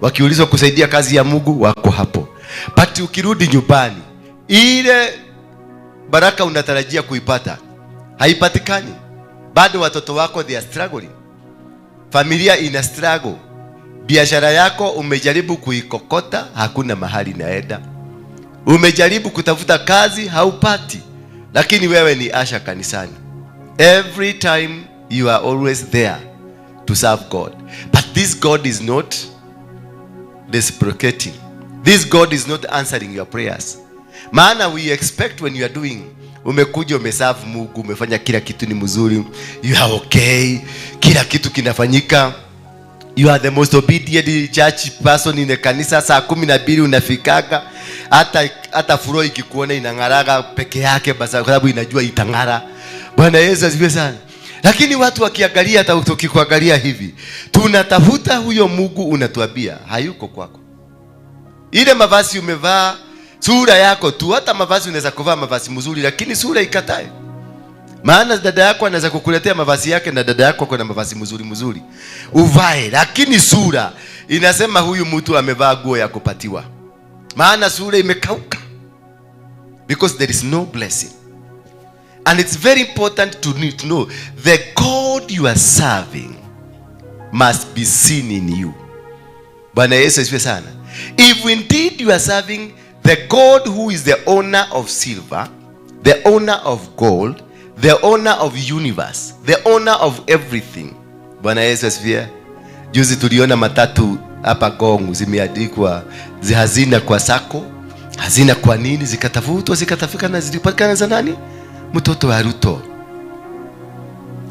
wakiulizwa kusaidia kazi ya Mungu wako hapo. But ukirudi nyumbani, ile baraka unatarajia kuipata haipatikani. Bado watoto wako they are struggling. Familia ina struggle. Biashara yako umejaribu kuikokota, hakuna mahali naenda. Umejaribu kutafuta kazi, haupati. Lakini wewe ni asha kanisani. Every time you are always there to serve God. But this God is not reciprocating. This God is not answering your prayers. Maana we expect when you are doing, umekuja umeserve Mungu, umefanya kila kitu ni mzuri, you are okay, kila kitu kinafanyika, you are the most obedient church person in the kanisa, saa 12 unafikaga, hata furo ikikuona inangaraga peke yake basi kwa sababu inajua itangara. Bwana Yesu asifiwe sana. Lakini watu wakiangalia, hata ukikuangalia hivi, tunatafuta huyo Mungu, unatuambia hayuko kwako. Ile mavazi umevaa, sura yako tu, hata mavazi unaweza kuvaa mavazi mzuri lakini sura ikatae. Maana dada yako anaweza kukuletea mavazi yake na dada yako kuna mavazi mzuri uvae, lakini sura inasema huyu mtu amevaa nguo ya kupatiwa. Maana sura imekauka. Because there is no blessing. And it's very important to know the God you are serving must be seen in you. Bwana Yesu asifiwe sana. If indeed you are serving the God who is the owner of silver, the owner of gold, the owner of universe, the owner of everything. Bwana Yesu asifiwe. Juzi tuliona matatu hapa Gongu zimeandikwa hazina kwa sako, hazina kwa nini, zikatafutwa zikatafika na zilipatikana za nani? Mtoto wa Ruto.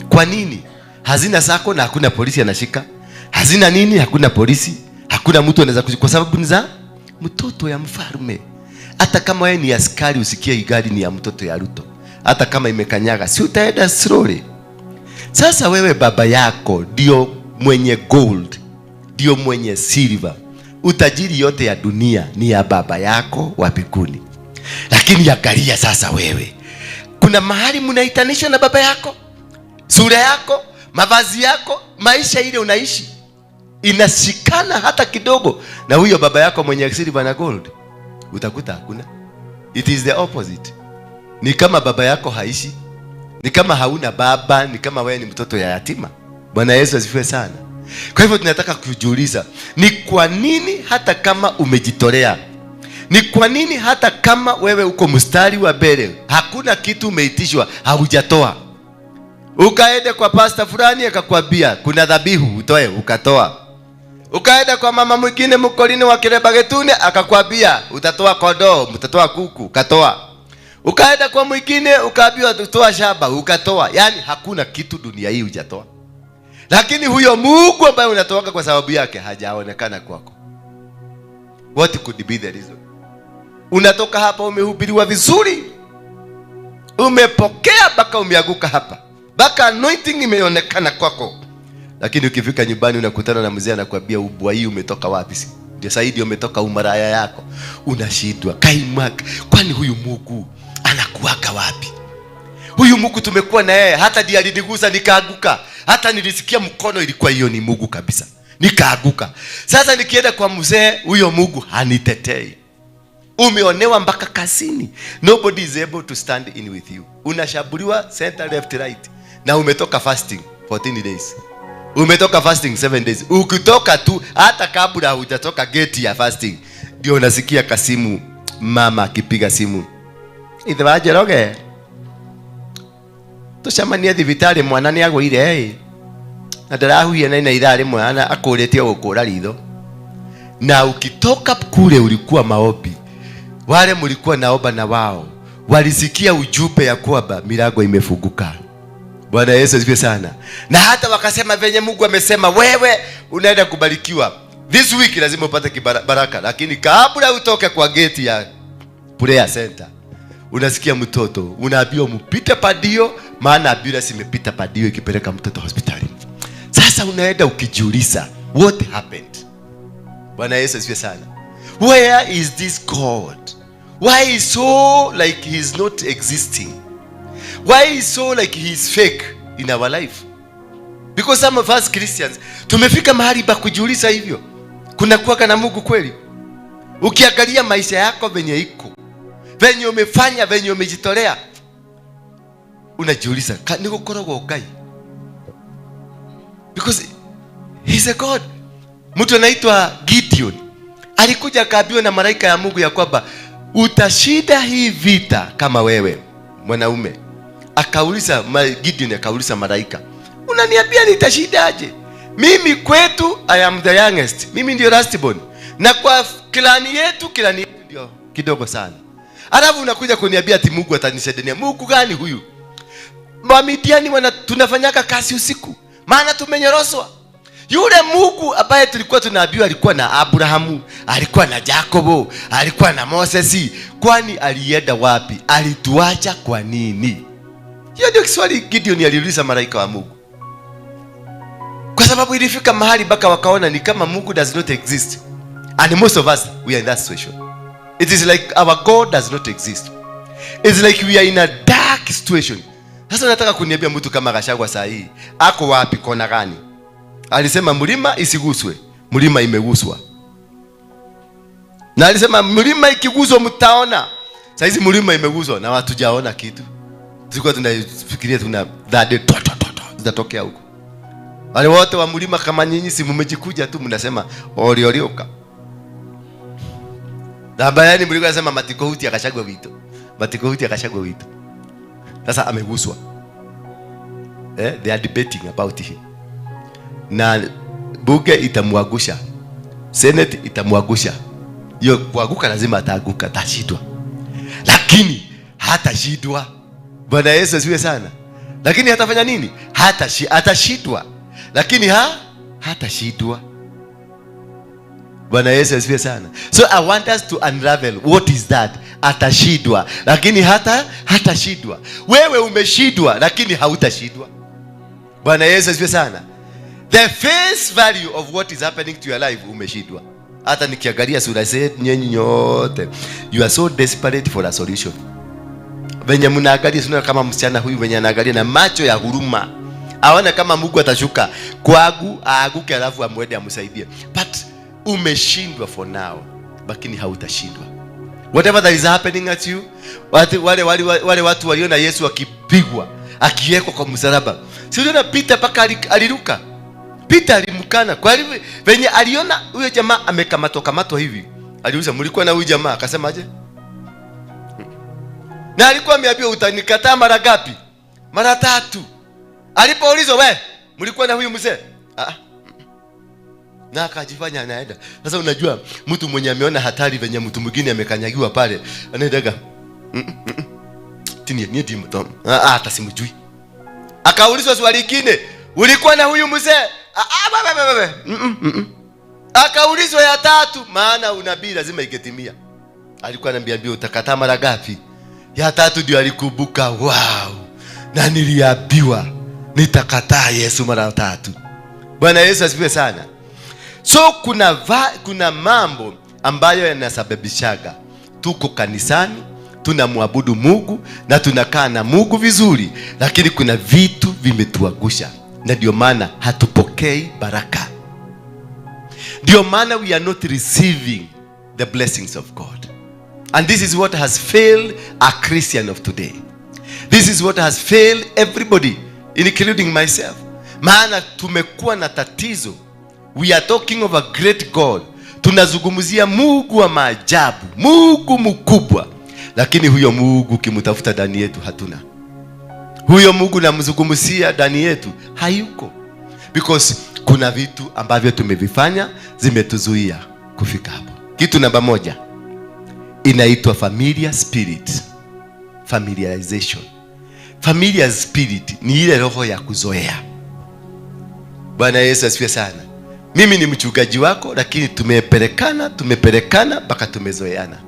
Kwa nini? Hazina sako na hakuna polisi anashika. Hazina nini? Hakuna polisi. Hakuna mtu anaweza kwa sababu ni za mtoto ya mfalme. Hata kama wewe ni askari usikie gari ni ya mtoto ya Ruto, hata kama imekanyaga, si utaenda slowly. Sasa wewe baba yako ndio mwenye gold, ndio mwenye silver. Utajiri yote ya dunia ni ya baba yako wa mbinguni. Lakini angalia sasa wewe, kuna mahali mnaitanisha na baba yako? Sura yako, mavazi yako, maisha ile unaishi inashikana hata kidogo na huyo baba yako mwenye silver na gold? Utakuta hakuna. It is the opposite. Ni kama baba yako haishi, ni kama hauna baba, ni kama wewe ni mtoto ya yatima. Bwana Yesu asifiwe sana. Kwa hivyo tunataka kujiuliza, ni kwa nini hata kama umejitolea, ni kwa nini hata kama wewe uko mstari wa mbele, hakuna kitu umeitishwa haujatoa? Ukaenda kwa pastor fulani akakwambia kuna dhabihu utoe, ukatoa. Ukaenda kwa mama mwingine mkolini wa Kireba Getune akakwambia utatoa kondoo, utatoa kuku, ukatoa. Ukaenda kwa mwingine ukaambiwa tutoa shamba, ukatoa. Yani hakuna kitu dunia hii hujatoa. Lakini huyo Mungu ambaye unatoka kwa sababu yake hajaonekana kwako. What could be the reason? Unatoka hapa umehubiriwa vizuri, umepokea baka umeanguka hapa, baka anointing imeonekana kwako. Lakini ukifika nyumbani unakutana na mzee anakuambia ubwa hii umetoka wapi? Ndio saidi umetoka umaraya yako. Unashindwa kaimaka, kwani huyu Mungu anakuwaka wapi? Huyu Mungu tumekuwa na yeye, hata ndiye alinigusa nikaanguka. Hata nilisikia mkono ilikuwa hiyo ni Mungu kabisa, nikaanguka. Sasa nikienda kwa mzee, huyo Mungu hanitetei. Umeonewa mpaka kasini. Nobody is able to stand in with you. Unashabuliwa center left right. Na umetoka fasting 14 days. Umetoka fasting 7 days. Ukitoka tu hata kabla hujatoka gate ya fasting, ndio unasikia kasimu mama akipiga simu. Ithaje roge. Tushamania thibitari mwana ni agwire na ndarahuye na ithari mwana akuletie gukura ritho. Na ukitoka kule ulikuwa maombi, wale mlikuwa naomba na wao walisikia ujumbe ya kwamba milango imefunguka. Bwana Yesu asifiwe sana. Na hata wakasema venye Mungu amesema wewe unaenda kubarikiwa. This week lazima upate baraka. Lakini kabla utoke kwa gate ya prayer center, unasikia mtoto unaambiwa mpite padio, maana ambulance imepita padio ikipeleka mtoto hospitali. Sasa unaenda ukijiuliza what happened? Bwana Yesu asifiwe sana. Where is this God? Why is so like he is not existing? Why is so like he is fake in our life? Because some of us Christians tumefika mahali pa kujiuliza hivyo. kuna kuwaka na Mungu kweli? Ukiangalia maisha yako venye iko, venye umefanya, venye umejitolea, unajiuliza niko korogo Ngai, because he's a God. Mtu anaitwa Gideon alikuja akaambiwa na malaika ya Mungu ya kwamba utashinda hii vita kama wewe mwanaume. Akauliza Gideon, akauliza malaika, unaniambia nitashindaje? Mimi kwetu I am the youngest, mimi ndio last born, na kwa kilani yetu ndio kidogo sana. Alafu unakuja kuniambia ati Mungu atanisaidia. Mungu gani huyu? Wamidiani tunafanyaka kazi usiku, maana tumenyoroswa. Yule Mungu ambaye tulikuwa tunaambiwa alikuwa na Abrahamu, alikuwa na Jacobo, alikuwa na Moses, kwani alienda wapi? Alituacha kwa nini? Hiyo ndio swali Gideon aliuliza malaika wa Mungu. Kwa sababu ilifika mahali mpaka wakaona ni kama Mungu does not exist. And most of us, we are in that situation. It is like our God does not exist. It's like we are in a dark situation. Sasa nataka kuniambia mtu kama Gachagua saa hii ako wapi? Kona gani? Alisema mlima isiguswe, mlima imeguswa. Na alisema mlima ikiguswa mtaona. Sasa hizi mlima imeguswa na watu jaona kitu. Tulikuwa tunafikiria tuna dhade zitatokea huko. Wale wote wa mlima kama nyinyi si mmejikuja tu mnasema olioka. Na bayani mlikuwa nasema Matikohuti akachagua wito. Matikohuti akachagua wito. Sasa ameguswa. They are debating about him. Na bunge itamwagusha, Senate itamwagusha. Hiyo kuanguka lazima ataanguka, atashindwa. Lakini hatashindwa. Bwana Yesu asifiwe sana. Lakini hatafanya nini? Atashindwa. Lakini hatashindwa. Bwana Yesu asifiwe sana. So I want us to unravel what is that. Atashindwa lakini hatashindwa. Wewe umeshindwa lakini hautashindwa. Bwana Yesu asifiwe sana. The face value of what is happening to your life umeshindwa. Hata nikiangalia sura zetu nyenye nyote, you are so desperate for a solution. Venye mnaangalia sura kama msichana huyu venye anaangalia na macho ya huruma, aone kama Mungu atashuka kwangu aanguke alafu amwende amsaidie. But umeshindwa for now, lakini hautashindwa. Whatever that is happening at you, wale watu waliona Yesu akipigwa, akiwekwa kwa msalaba. Si uliona Peter paka aliruka? Peter alimkana. Kwa hivyo venye aliona huyo jamaa amekamatwa hivi, aliuliza mlikuwa na huyu jamaa? Akasema aje? Na alikuwa ameambiwa utanikataa mara ngapi? Mara 3. Alipoulizwa wewe mlikuwa na huyu mzee? Na akajifanya anaenda. Sasa unajua mtu mwenye ameona hatari venye mtu mwingine amekanyagiwa pale, anaendaga tini ni mtom. Hata simjui. Akaulizwa swali lingine, ulikuwa na huyu mzee? Akaulizwa ya 3, maana unabii lazima iketimia. Alikuwa ananiambia utakataa mara ngapi? Ya 3 ndio alikumbuka, wow, na niliambiwa nitakataa Yesu mara 3. Bwana Yesu asifiwe sana. So kuna mambo ambayo yanasababishaga tuko kanisani, tunamwabudu Mungu na tunakaa na Mungu vizuri, lakini kuna vitu vimetuangusha, na ndio maana hatupokei baraka. Ndio maana we are not receiving the blessings of God. And this is what has failed a Christian of today. This is what has failed everybody, including myself. Maana tumekuwa na tatizo. We are talking of a great God. Tunazungumzia Mungu wa maajabu, Mungu mkubwa, lakini huyo Mungu kimtafuta ndani yetu hatuna. Huyo Mungu namzungumzia ndani yetu hayuko, because kuna vitu ambavyo tumevifanya zimetuzuia kufika hapo. Kitu namba 1 inaitwa familiar spirit. Familiarization. Familiar spirit ni ile roho ya kuzoea. Bwana Yesu asifiwe sana. Mimi ni mchungaji wako, lakini tumepelekana mpaka tumezoeana.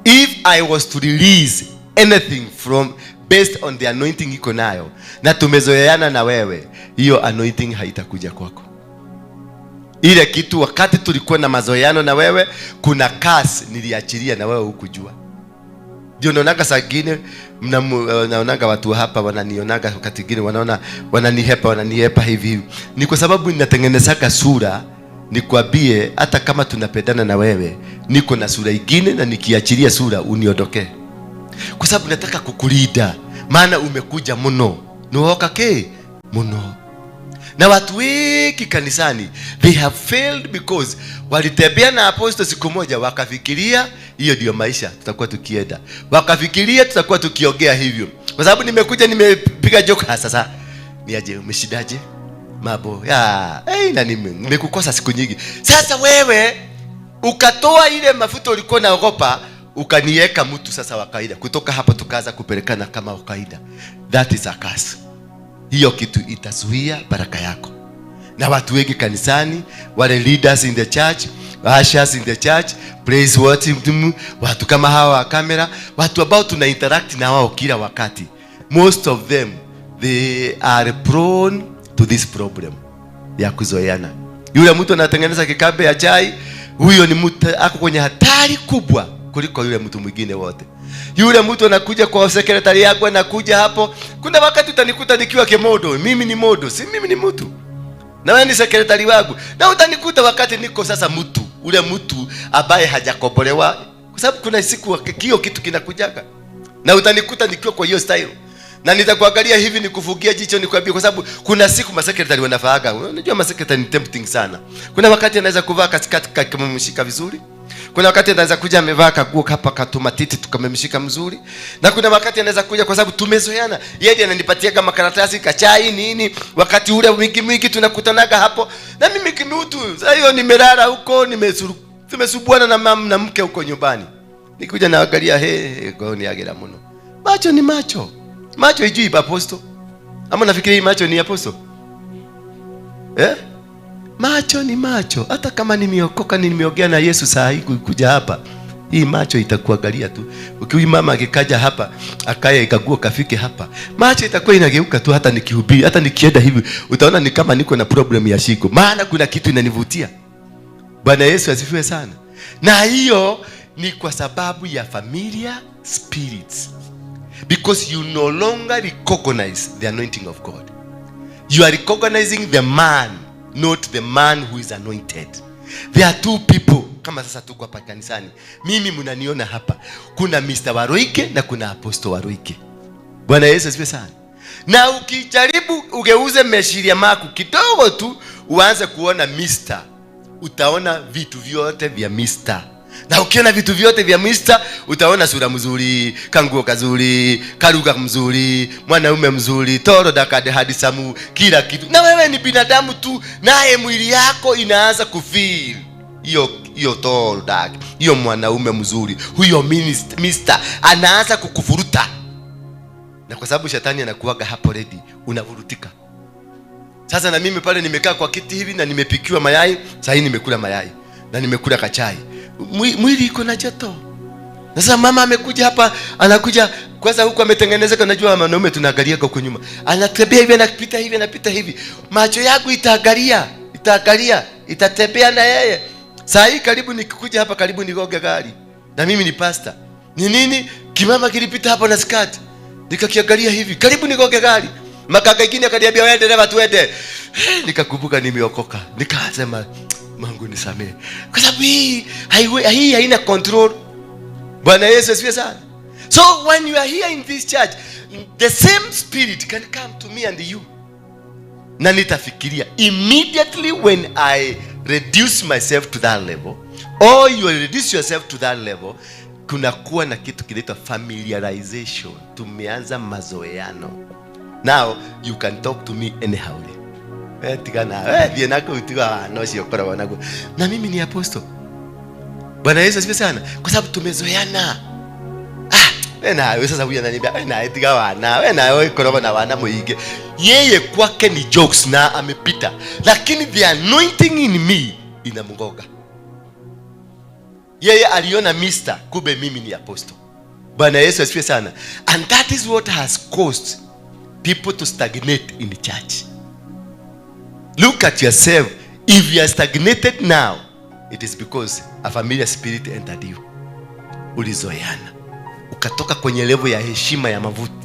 If I was to release anything from based on the anointing iko nayo na tumezoeana na wewe, hiyo anointing haitakuja kwako. Ile kitu wakati tulikuwa na mazoeano na wewe, kuna kasi niliachilia na wewe hukujua. Ndio naonaga sagine naonaga watu hapa wananionaga wakati gine wanaona wananihepa hivi. Ni kwa sababu ninatengenezaka sura nikwambie hata kama tunapendana na wewe, niko na sura ingine, na nikiachilia sura uniondokee, kwa sababu nataka kukulinda, maana umekuja mno nuoka ke mno. Na watu wengi kanisani they have failed because walitembea na apostle siku moja, wakafikiria hiyo ndio maisha tutakuwa tukienda, wakafikiria tutakuwa tukiongea hivyo, kwa sababu nimekuja nimepiga joke. Sasa niaje, umeshidaje mambo ya na nimekukosa siku nyingi. Sasa wewe ukatoa ile mafuta ulikuwa naogopa, ukaniweka mtu sasa wa kawaida, kutoka hapa tukaanza kupelekana kama wa kawaida. That is a curse. Hiyo kitu itazuia baraka yako. Na watu wengi kanisani, wale leaders in the church, ushers in the church, praise worship, watu kama hawa wa kamera, watu ambao tuna interact na wao kila wakati, most of them they are prone to this problem ya kuzoeana. Yule mtu anatengeneza kikombe ya chai, huyo ni mtu ako kwenye hatari kubwa kuliko yule mtu mwingine wote. Yule mtu anakuja kwa secretary yako, anakuja hapo, kuna wakati utanikuta nikiwa kemodo, mimi ni modo, si mimi ni mtu, na wewe ni secretary wangu, na utanikuta wakati niko sasa mtu, ule mtu ambaye hajakobolewa, kwa sababu kuna siku kio kitu kinakujaga, na utanikuta nikiwa kwa hiyo style, na nitakuangalia hivi nikufugia jicho nikwambie, kwa sababu kuna siku masecretary wanafaaga. Unajua masecretary ni tempting sana. Kuna wakati anaweza kuvaa katikati kamemshika vizuri, kuna wakati anaweza kuja amevaa kaguo hapa katumatiti tukamemshika mzuri, na kuna wakati anaweza kuja kwa sababu tumezoeana, yeye ananipatia kama karatasi kachai nini, wakati ule mwingi tunakutanaga hapo, na mimi kimutu sasa hiyo nimelala huko, tumesubuana na mke huko nyumbani, nikuja naangalia goni agera mno. Macho ni macho. Macho hijui apostle. Ama nafikiri macho ni apostle? Macho ni macho. Hata kama nimeokoka, nimeongea na Yesu saa hii kuja hapa, hii macho itakuangalia tu. Ukiwa mama akikaja hapa, akaye ikagua kafike hapa, macho itakuwa inageuka tu. Hata nikihubiri, hata nikienda hivi, utaona ni kama niko na problem ya shiko, maana kuna kitu inanivutia. Bwana Yesu asifiwe sana. Na hiyo ni kwa sababu ya familiar spirits. Because you no longer recognize the anointing of God. You are recognizing the man, not the man who is anointed. There are two people. Kama sasa tuko hapa kanisani, mimi mnaniona hapa, kuna Mr. Waroike na kuna Apostle Waroike. Bwana Yesu asifiwe sana. Na ukijaribu ugeuze meshiria maku kidogo tu, uanze kuona Mr., utaona vitu vyote vya Mr. Na ukiona vitu vyote vya Mr., utaona sura mzuri, kanguo kazuri, karuga mzuri, mwanaume mzuri, toro dakade hadisamu, kila kitu. Na wewe ni binadamu tu, naye mwili yako inaanza kufeel hiyo toro dak, hiyo mwanaume mzuri, huyo Mr. anaanza kukufuruta. Na kwa sababu shetani anakuaga hapo ready, unavurutika. Sasa na mimi pale nimekaa kwa kiti hivi na nimepikiwa mayai, sasa hii nimekula mayai na nimekula kachai. Mwili iko na joto. Sasa mama amekuja hapa, anakuja kwanza huko ametengenezeka, unajua wanaume tunaangalia huko nyuma. Anatembea hivi, anapita hivi, anapita hivi. Macho yangu itaangalia, itatembea na yeye. Saa hii karibu nikikuja hapa, karibu nigoge gari. Na mimi ni pastor. Ni nini? Kimama kilipita hapo na skirt. Nikakiangalia hivi, karibu nigoge gari. Makaka ingine akaniambia wewe dereva tuende. Nikakumbuka nimeokoka. Nikasema Mungu nisamee. Kwa sababu hii haina control. Bwana Yesu asifiwe sana. So when you are here in this church, the same spirit can come to me and you. Na nitafikiria immediately when I reduce myself to that level, or you reduce yourself to that level, kuna kuwa na kitu kinaitwa familiarization. Tumeanza mazoeano. Now you can talk to me anyhow. Na mimi ni apostle. Bwana Yesu asifiwe sana. Kwa sababu tumezoeana. Wewe sasa huyu ananiambia etiga wana. Wewe koroba na wana muige. Yeye kwake ni jokes na amepita. Lakini the anointing in me inamngoga. Yeye aliona Mr. Kube mimi ni apostle. Bwana Yesu asifiwe sana. And that is what has caused people to stagnate in the church. Look at yourself. If you are stagnated now, it is because a familiar spirit entered you. Ulizoeana. Ukatoka kwenye level ya heshima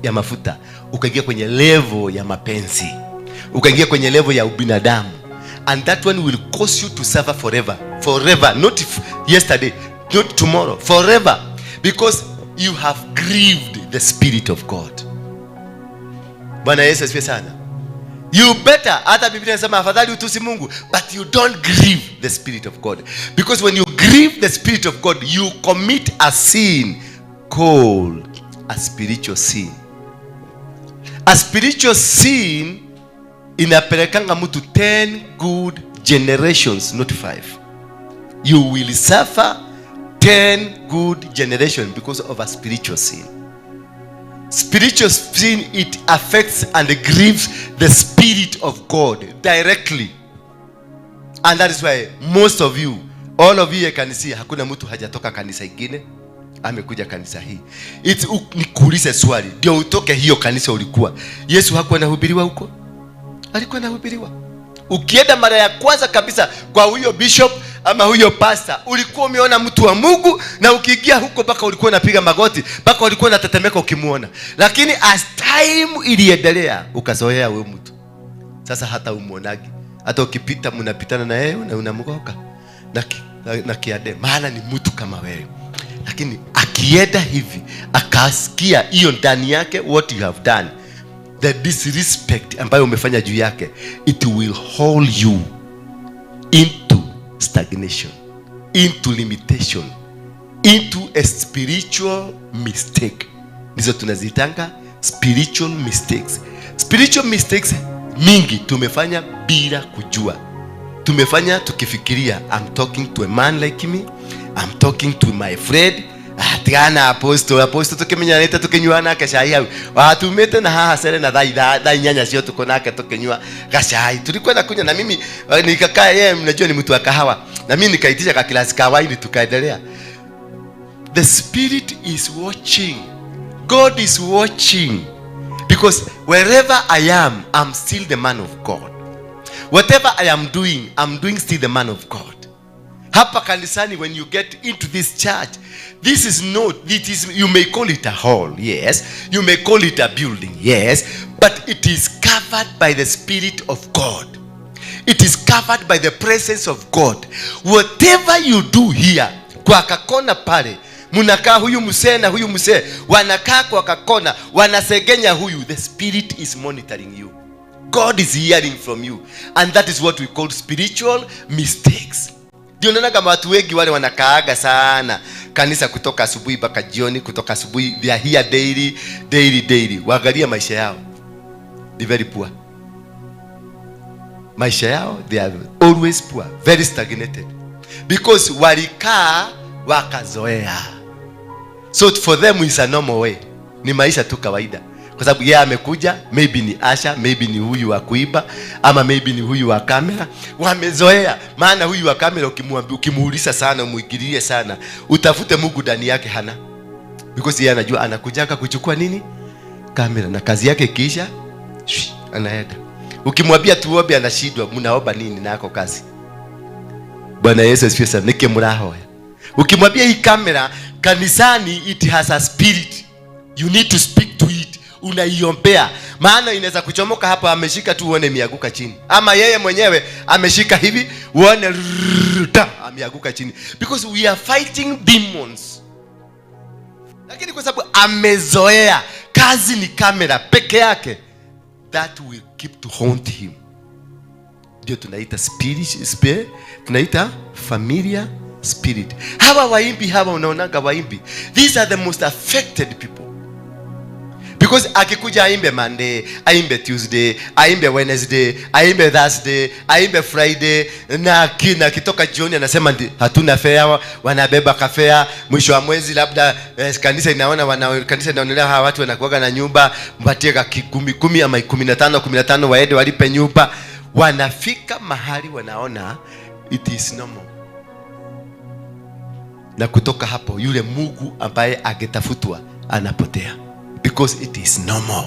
ya mafuta, ukaingia kwenye level ya mapenzi. Ukaingia kwenye level ya ubinadamu. and that one will cause you to suffer forever. Forever, not yesterday, not tomorrow, forever, because you have grieved the Spirit of God. Bwana Yesu asifiwe sana. You better, hata Biblia inasema afadhali utusi Mungu, but you don't grieve the Spirit of God, because when you grieve the Spirit of God, you commit a sin called a spiritual sin. A spiritual sin inapelekanga mtu 10 good generations, not 5. You will suffer 10 good generations because of a spiritual sin. Spiritual sin, it affects and grieves the Spirit of God directly. And that is why most of you, all of you can see, hakuna mtu hajatoka kanisa ingine amekuja kanisa hii. Nikuulize swali, ndio utoke hiyo kanisa ulikuwa, Yesu hakuwa anahubiriwa huko? Alikuwa anahubiriwa. Ukienda mara ya kwanza kabisa kwa huyo bishop ama huyo pastor, ulikuwa umeona mtu wa Mungu, na ukiingia huko baka ulikuwa unapiga magoti, baka ulikuwa unatetemeka ukimuona. Lakini as time iliendelea, ukazoea huyo mtu. Sasa hata umuonagi. Hata ukipita mnapitana na yeye na unamgoka na kiade, maana ni mtu kama wewe. Lakini akienda hivi, akasikia hiyo ndani yake what you have done, the disrespect ambayo umefanya juu yake, it will hold you into stagnation, into limitation, into a spiritual mistake. Ndizo tunazitanga spiritual mistakes. Spiritual mistakes mingi tumefanya bila kujua. Tumefanya tukifikiria, I'm talking to a man like me, I'm talking to my friend. Atiana apostle tukimenya neta tukinywana kashai watumete na haha sere na dai nyanya sio tuko nake tukinywa kashai. Tulikuwa na kunywa na mimi nikakaa, yeye mnajua ni mtu wa kahawa, na mimi nikaitisha ka klasi kawaida tukaendelea. The Spirit is watching. God is watching, because wherever I am, I'm still the man of God. Whatever I am doing, I'm doing still the man of God. Hapa kanisani, when you get into this church, this is not, it is, you may call it a hall, yes, you may call it a building, yes, but it is covered by the Spirit of God. It is covered by the presence of God. Whatever you do here, kwa kakona pale, munakaa huyu msee na huyu msee, wanakaa kwa kakona, wanasegenya huyu, the Spirit is monitoring you. God is hearing from you, and that is what we call spiritual mistakes. Ndio naona kama watu wengi wale wanakaaga sana kanisa kutoka asubuhi mpaka jioni, kutoka asubuhi, they are here daily. Waangalia maisha yao, they very poor. Maisha yao, they are always poor, very stagnated, because walikaa wakazoea. So for them is a normal way, ni maisha tu kawaida. Kwa sababu yeye amekuja, maybe ni Asha, maybe ni huyu wa kuiba, ama maybe ni huyu wa kamera. Wamezoea, maana huyu wa kamera ukimuuliza sana, umuigilie sana, utafute Mungu ndani yake hana. Because yeye anajua anakujaka kuchukua nini? Kamera, na kazi yake kisha anaenda. Ukimwambia tuombe anashindwa, mnaomba nini na yako kazi? Bwana Yesu asifiwe sana. Nike mraho. Ukimwambia hii kamera kanisani, it has a spirit, you need to speak to it. Unaiombea, maana inaweza kuchomoka hapa, ameshika tu uone miaguka chini, ama yeye mwenyewe ameshika hivi uone ameaguka chini, because we are fighting demons. Lakini kwa sababu amezoea, kazi ni kamera peke yake, that will keep to haunt him. Ndio tunaita spirit, tunaita familiar spirit. Hawa waimbi, hawa unaonaga waimbi, these are the most affected people. Because akikuja aimbe Monday, aimbe Tuesday, aimbe Wednesday, aimbe Thursday, aimbe Friday, na kitoka jioni anasema hatuna fare, wanabeba kafea, mwisho wa mwezi labda kanisa inaona kanisa inaonelea hawa watu wanakuaga na nyumba, mpatie ka 10 ama 15 waende walipe nyumba. Wanafika mahali wanaona it is normal. Na kutoka hapo yule Mungu ambaye agetafutwa anapotea. Because it is normal.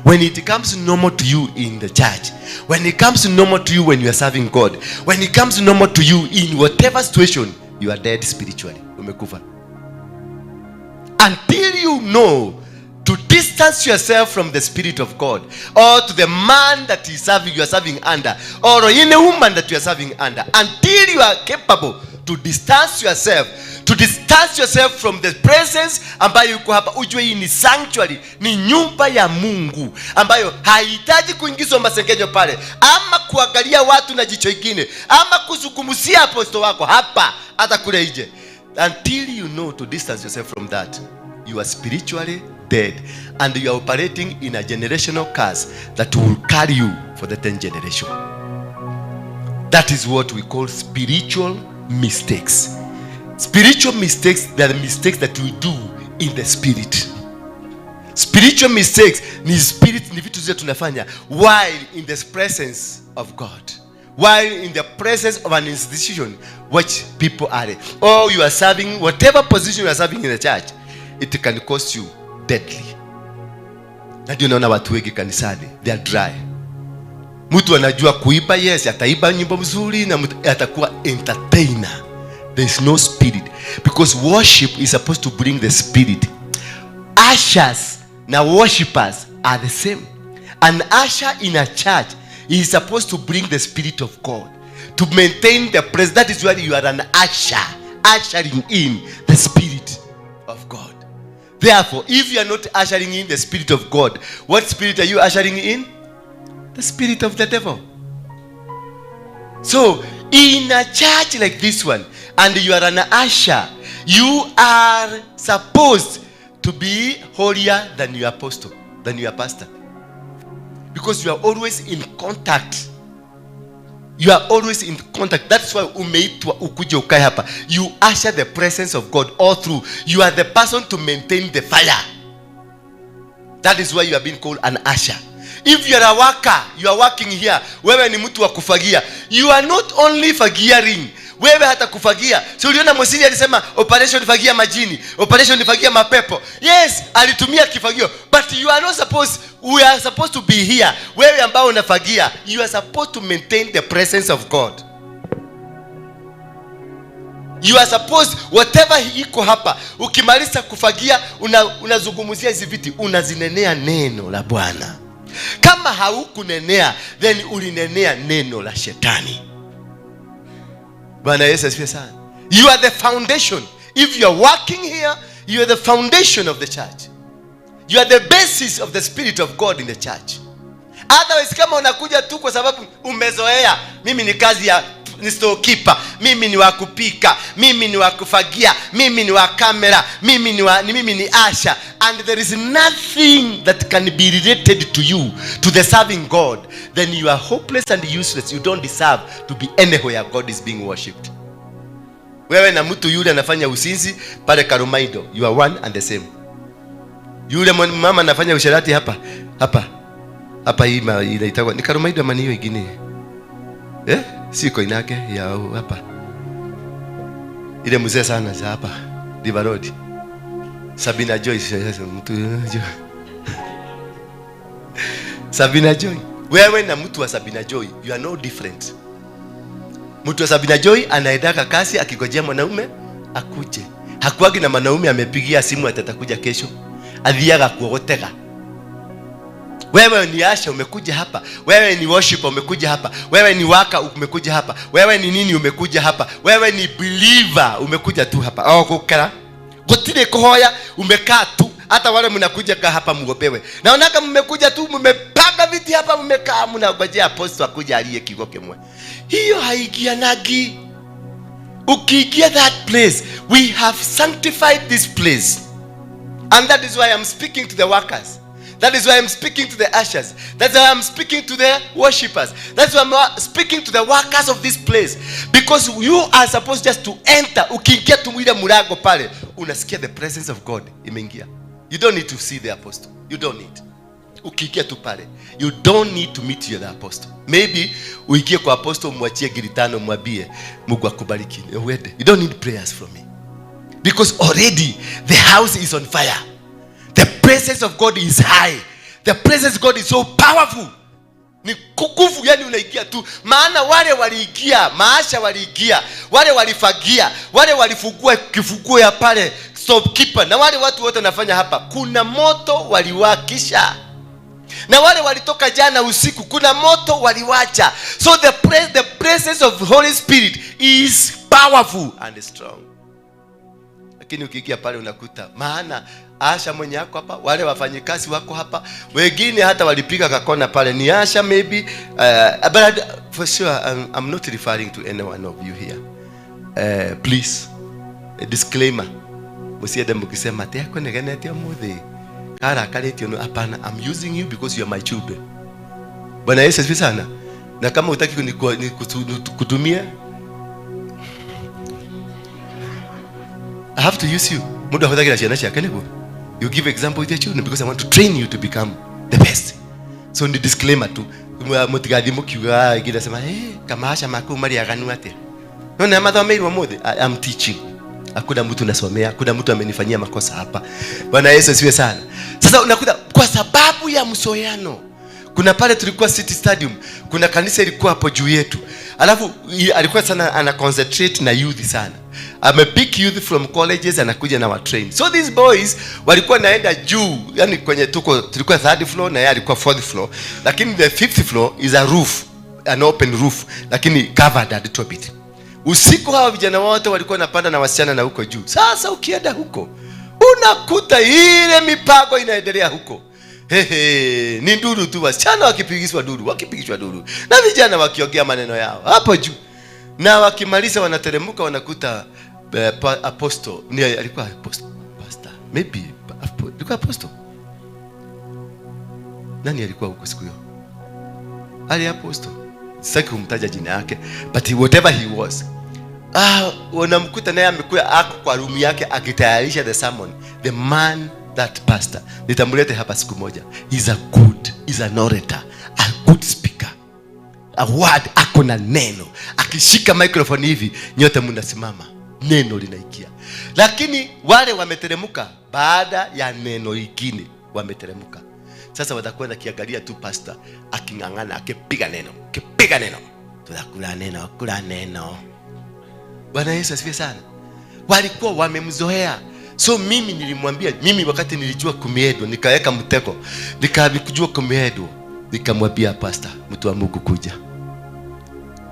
When it comes normal to you in the church, when it comes normal to you when you are serving God, when it comes normal to you in whatever situation, you are dead spiritually. Umekufa. Until you know to distance distance yourself from the Spirit of God, or to the man that you are serving under, or any woman that you are serving under, until you are capable to distance yourself from the presence ambayo yuko hapa. Ujue hii ni sanctuary, ni nyumba ya Mungu ambayo haihitaji kuingizwa masengenyo pale, ama kuangalia watu na jicho ingine, ama kuzungumzia aposto wako hapa hata kule nje. Until you know to distance yourself from that, you are spiritually dead, and you are operating in a generational curse that will carry you for the 10th generation. That is what we call spiritual mistakes. Spiritual mistakes, they are the mistakes that we do in the spirit. Spiritual mistakes ni spirit, ni vitu zetu tunafanya while in the presence of God, while in the presence of an institution which people are, or you are serving, whatever position you are serving in the church, it can cost you deadly. Na ndio naona watu wengi kanisani, they are dry. Mtu anajua kuiba, yes, ataiba nyimbo mzuri na atakuwa entertainer. There is no spirit, because worship is supposed to bring the spirit. Ushers na worshippers are the same. An usher in a church is supposed to bring the Spirit of God, to maintain the presence. That is why you are an usher, ushering in the Spirit of God. Therefore, if you are not ushering in the Spirit of God, what spirit are you ushering in? The spirit of the devil. So, in a church like this one, and you are an usher, you are supposed to be holier than your apostle, than your pastor. Because you are always in contact. You are always in contact. That's why umeitwa ukuje ukae hapa. You usher the presence of God all through. You are the person to maintain the fire. That is why you are being called an usher. If you are a worker, you are working here, wewe ni mtu wa kufagia. You are not only fagiaring, wewe hata kufagia. So uliona Mosili alisema operation fagia majini, operation fagia mapepo. Yes, alitumia kifagio, but you are not supposed, we are supposed to be here. Wewe ambao unafagia, you are supposed to maintain the presence of God. You are supposed, whatever iko hapa, ukimaliza kufagia, unazungumzia hizi viti, unazinenea neno la Bwana. Kama haukunenea, then ulinenea neno la shetani. Bwana Yesu asifiwe sana. You are the foundation. If you are working here, you are the foundation of the church. You are the basis of the Spirit of God in the church. Otherwise, kama unakuja tu kwa sababu umezoea, mimi ni kazi ya ni storekeeper, mimi ni wa kupika, mimi ni wa kufagia, mimi ni wa kamera, mimi ni usher, and there is nothing that can be related to you, to the serving God, then you are hopeless and useless. You don't deserve to be anywhere God is being worshipped. Wewe na mtu yule anafanya usinzi pale Karumaido, you are one and the same. Yule mama anafanya usherati hapa hii inaitwa ni Karumaido ama hiyo ingine? Siko inake ya hapa. Ile mzee sana za hapa River Road. Sabina Joy, mtu Joy. Sabina Joy. Wewe na mtu wa Sabina Joy, you are no different. Mtu wa Sabina Joy anaendaka kasi akigojea mwanaume akuje. Hakuagi na mwanaume amepigia simu atatakuja kesho. Adhiaga kuogoteka. Wewe ni asha umekuja hapa. Wewe ni worshiper umekuja hapa. Wewe ni waka umekuja hapa. Wewe ni nini umekuja hapa. Wewe ni believer umekuja tu hapa. Kukara. Gotire kuhoya umekaa tu. Hata wale mnakuja kaa hapa mgopewe. Naonaka mmekuja tu mmepanga viti hapa mmekaa mnangojea apostle akuja aliye kigoke mwe. Hiyo haigianagi. Ukiingia that place, we have sanctified this place. And that is why I'm speaking to the workers. That is why I'm speaking to the ushers. That's why I'm speaking to the worshippers. That's why I'm speaking to the workers of this place. Because you are supposed just to enter. Ukiingia tu ile mlango pale, unasikia the presence of God imeingia. You don't need to see the apostle. You don't need. Ukiingia tu pale, you don't need to meet the apostle. Maybe uingie kwa apostle mwachie giritano mwambie Mungu akubariki. You don't need prayers from me. Because already the house is on fire. The presence of God is high. The presence of God is so powerful. Ni kukufu, yani unaingia tu. Maana wale waliingia, maasha waliingia, wale walifagia, wale walifungua kifunguo ya pale storekeeper, na wale watu wote wanafanya hapa, kuna moto waliwakisha. Na wale walitoka jana usiku, kuna moto waliwacha. So the presence of the Holy Spirit is powerful and strong. Lakini ukiingia pale unakuta, maana Asha mwenye yako hapa, wale wafanyikazi wako hapa, wengine hata walipiga kakona pale, ni Asha maybe, but for sure I'm not referring to any one of you here. Please, a disclaimer. Musiende mkisema ati yako negenete muthi kara kaletio, no, hapana. I'm using you because you are my children. Bwana Yesu asifiwe sana. Na kama utaki kutumia, I have to use you. Muda hodaki na shana shaka nebo. You give example with your children because I want to train you to become the best. So ni disclaimer tu. Mutigadi mukiuga gida sema kama Asha maku mari aganu ate. No na madha meirwa mode. I am teaching. Hakuna mtu nasomea, hakuna mtu amenifanyia makosa hapa. Bwana Yesu asifiwe sana. Sasa unakuta kwa sababu ya msoyano. Kuna pale tulikuwa City Stadium, kuna kanisa ilikuwa hapo juu yetu. Alafu alikuwa sana ana concentrate na youth sana. Pick youth from colleges anakuja na wa train. So these boys walikuwa naenda juu, yani kwenye tulikuwa 3rd floor na yeye alikuwa 4th floor, lakini the 5th floor is a roof, an open roof, lakini covered a little bit. Usiku hawa vijana wote walikuwa napanda na wasichana na huko juu. Sasa ukienda huko unakuta ile mipango inaendelea huko. Ni nduru tu, wasichana wakipigishwa duru na vijana wakiongea maneno yao hapo juu, na wakimaliza wanateremka wanakuta apostle, ni alikuwa apostle, pastor maybe, alikuwa apostle. Nani alikuwa huko siku hiyo? Ali apostle, sitaki kumtaja jina yake, but whatever he was, wanamkuta naye amekuwa ako kwa room yake akitayarisha the sermon. The man, that pastor, nitamlete hapa siku moja, is an orator, a good speaker, a word, ako na neno. Akishika microphone hivi nyote mnasimama, neno linaingia. Lakini wale wameteremka baada ya neno lingine, wameteremka. Sasa watakwenda kiangalia tu pastor akingangana, akipiga neno. Kula neno. Bwana Yesu asifiwe sana. Walikuwa wamemzoea. So mimi nilimwambia, mimi wakati nilijua kumiedo, nikaweka mtego, nikajua kumiedo, nikamwambia pastor, mtu wa Mungu kuja.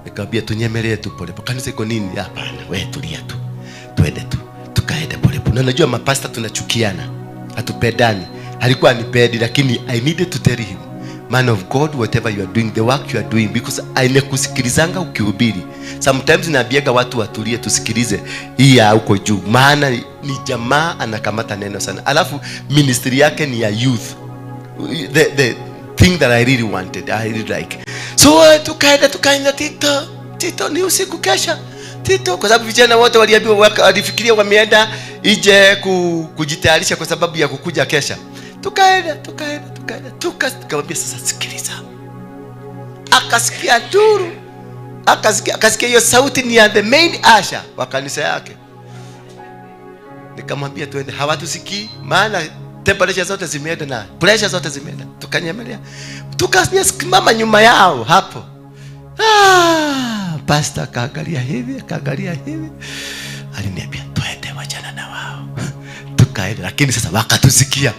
Nikamwambia tunyemelee tu pole. Kanisa iko nini? Hapana, wewe tulia tu. Twende tu. Tukaenda pole. Na najua mapasta tunachukiana, hatupendani. Alikuwa anipedi, lakini I needed to tell him, man of God, whatever you are doing, the work you are doing, because kusikilizanga ukihubiri. Sometimes naambiaga watu watulie tusikilize hii ya huko juu, maana ni jamaa anakamata neno sana. Alafu ministry yake ni ya youth, the thing that I really wanted, I really like. So tukaenda Tito ni usiku kesha Tito, kwa sababu vijana wote walifikiria wameenda ije kujitayarisha kwa sababu ya kukuja kesha. Tukaenda tukamwambia sasa sikiliza. Akasikia duru, akasikia hiyo sauti ni ya the main usher wa kanisa yake. Nikamwambia tuende, hawatusikii maana temperature zote zimeenda na pressure zote zimeenda. Tukanyemelea, tukasimama nyuma yao hapo. Pastor kaangalia hivi, aliniambia twende, wachana na wao. Tukaenda, lakini sasa wakatusikia.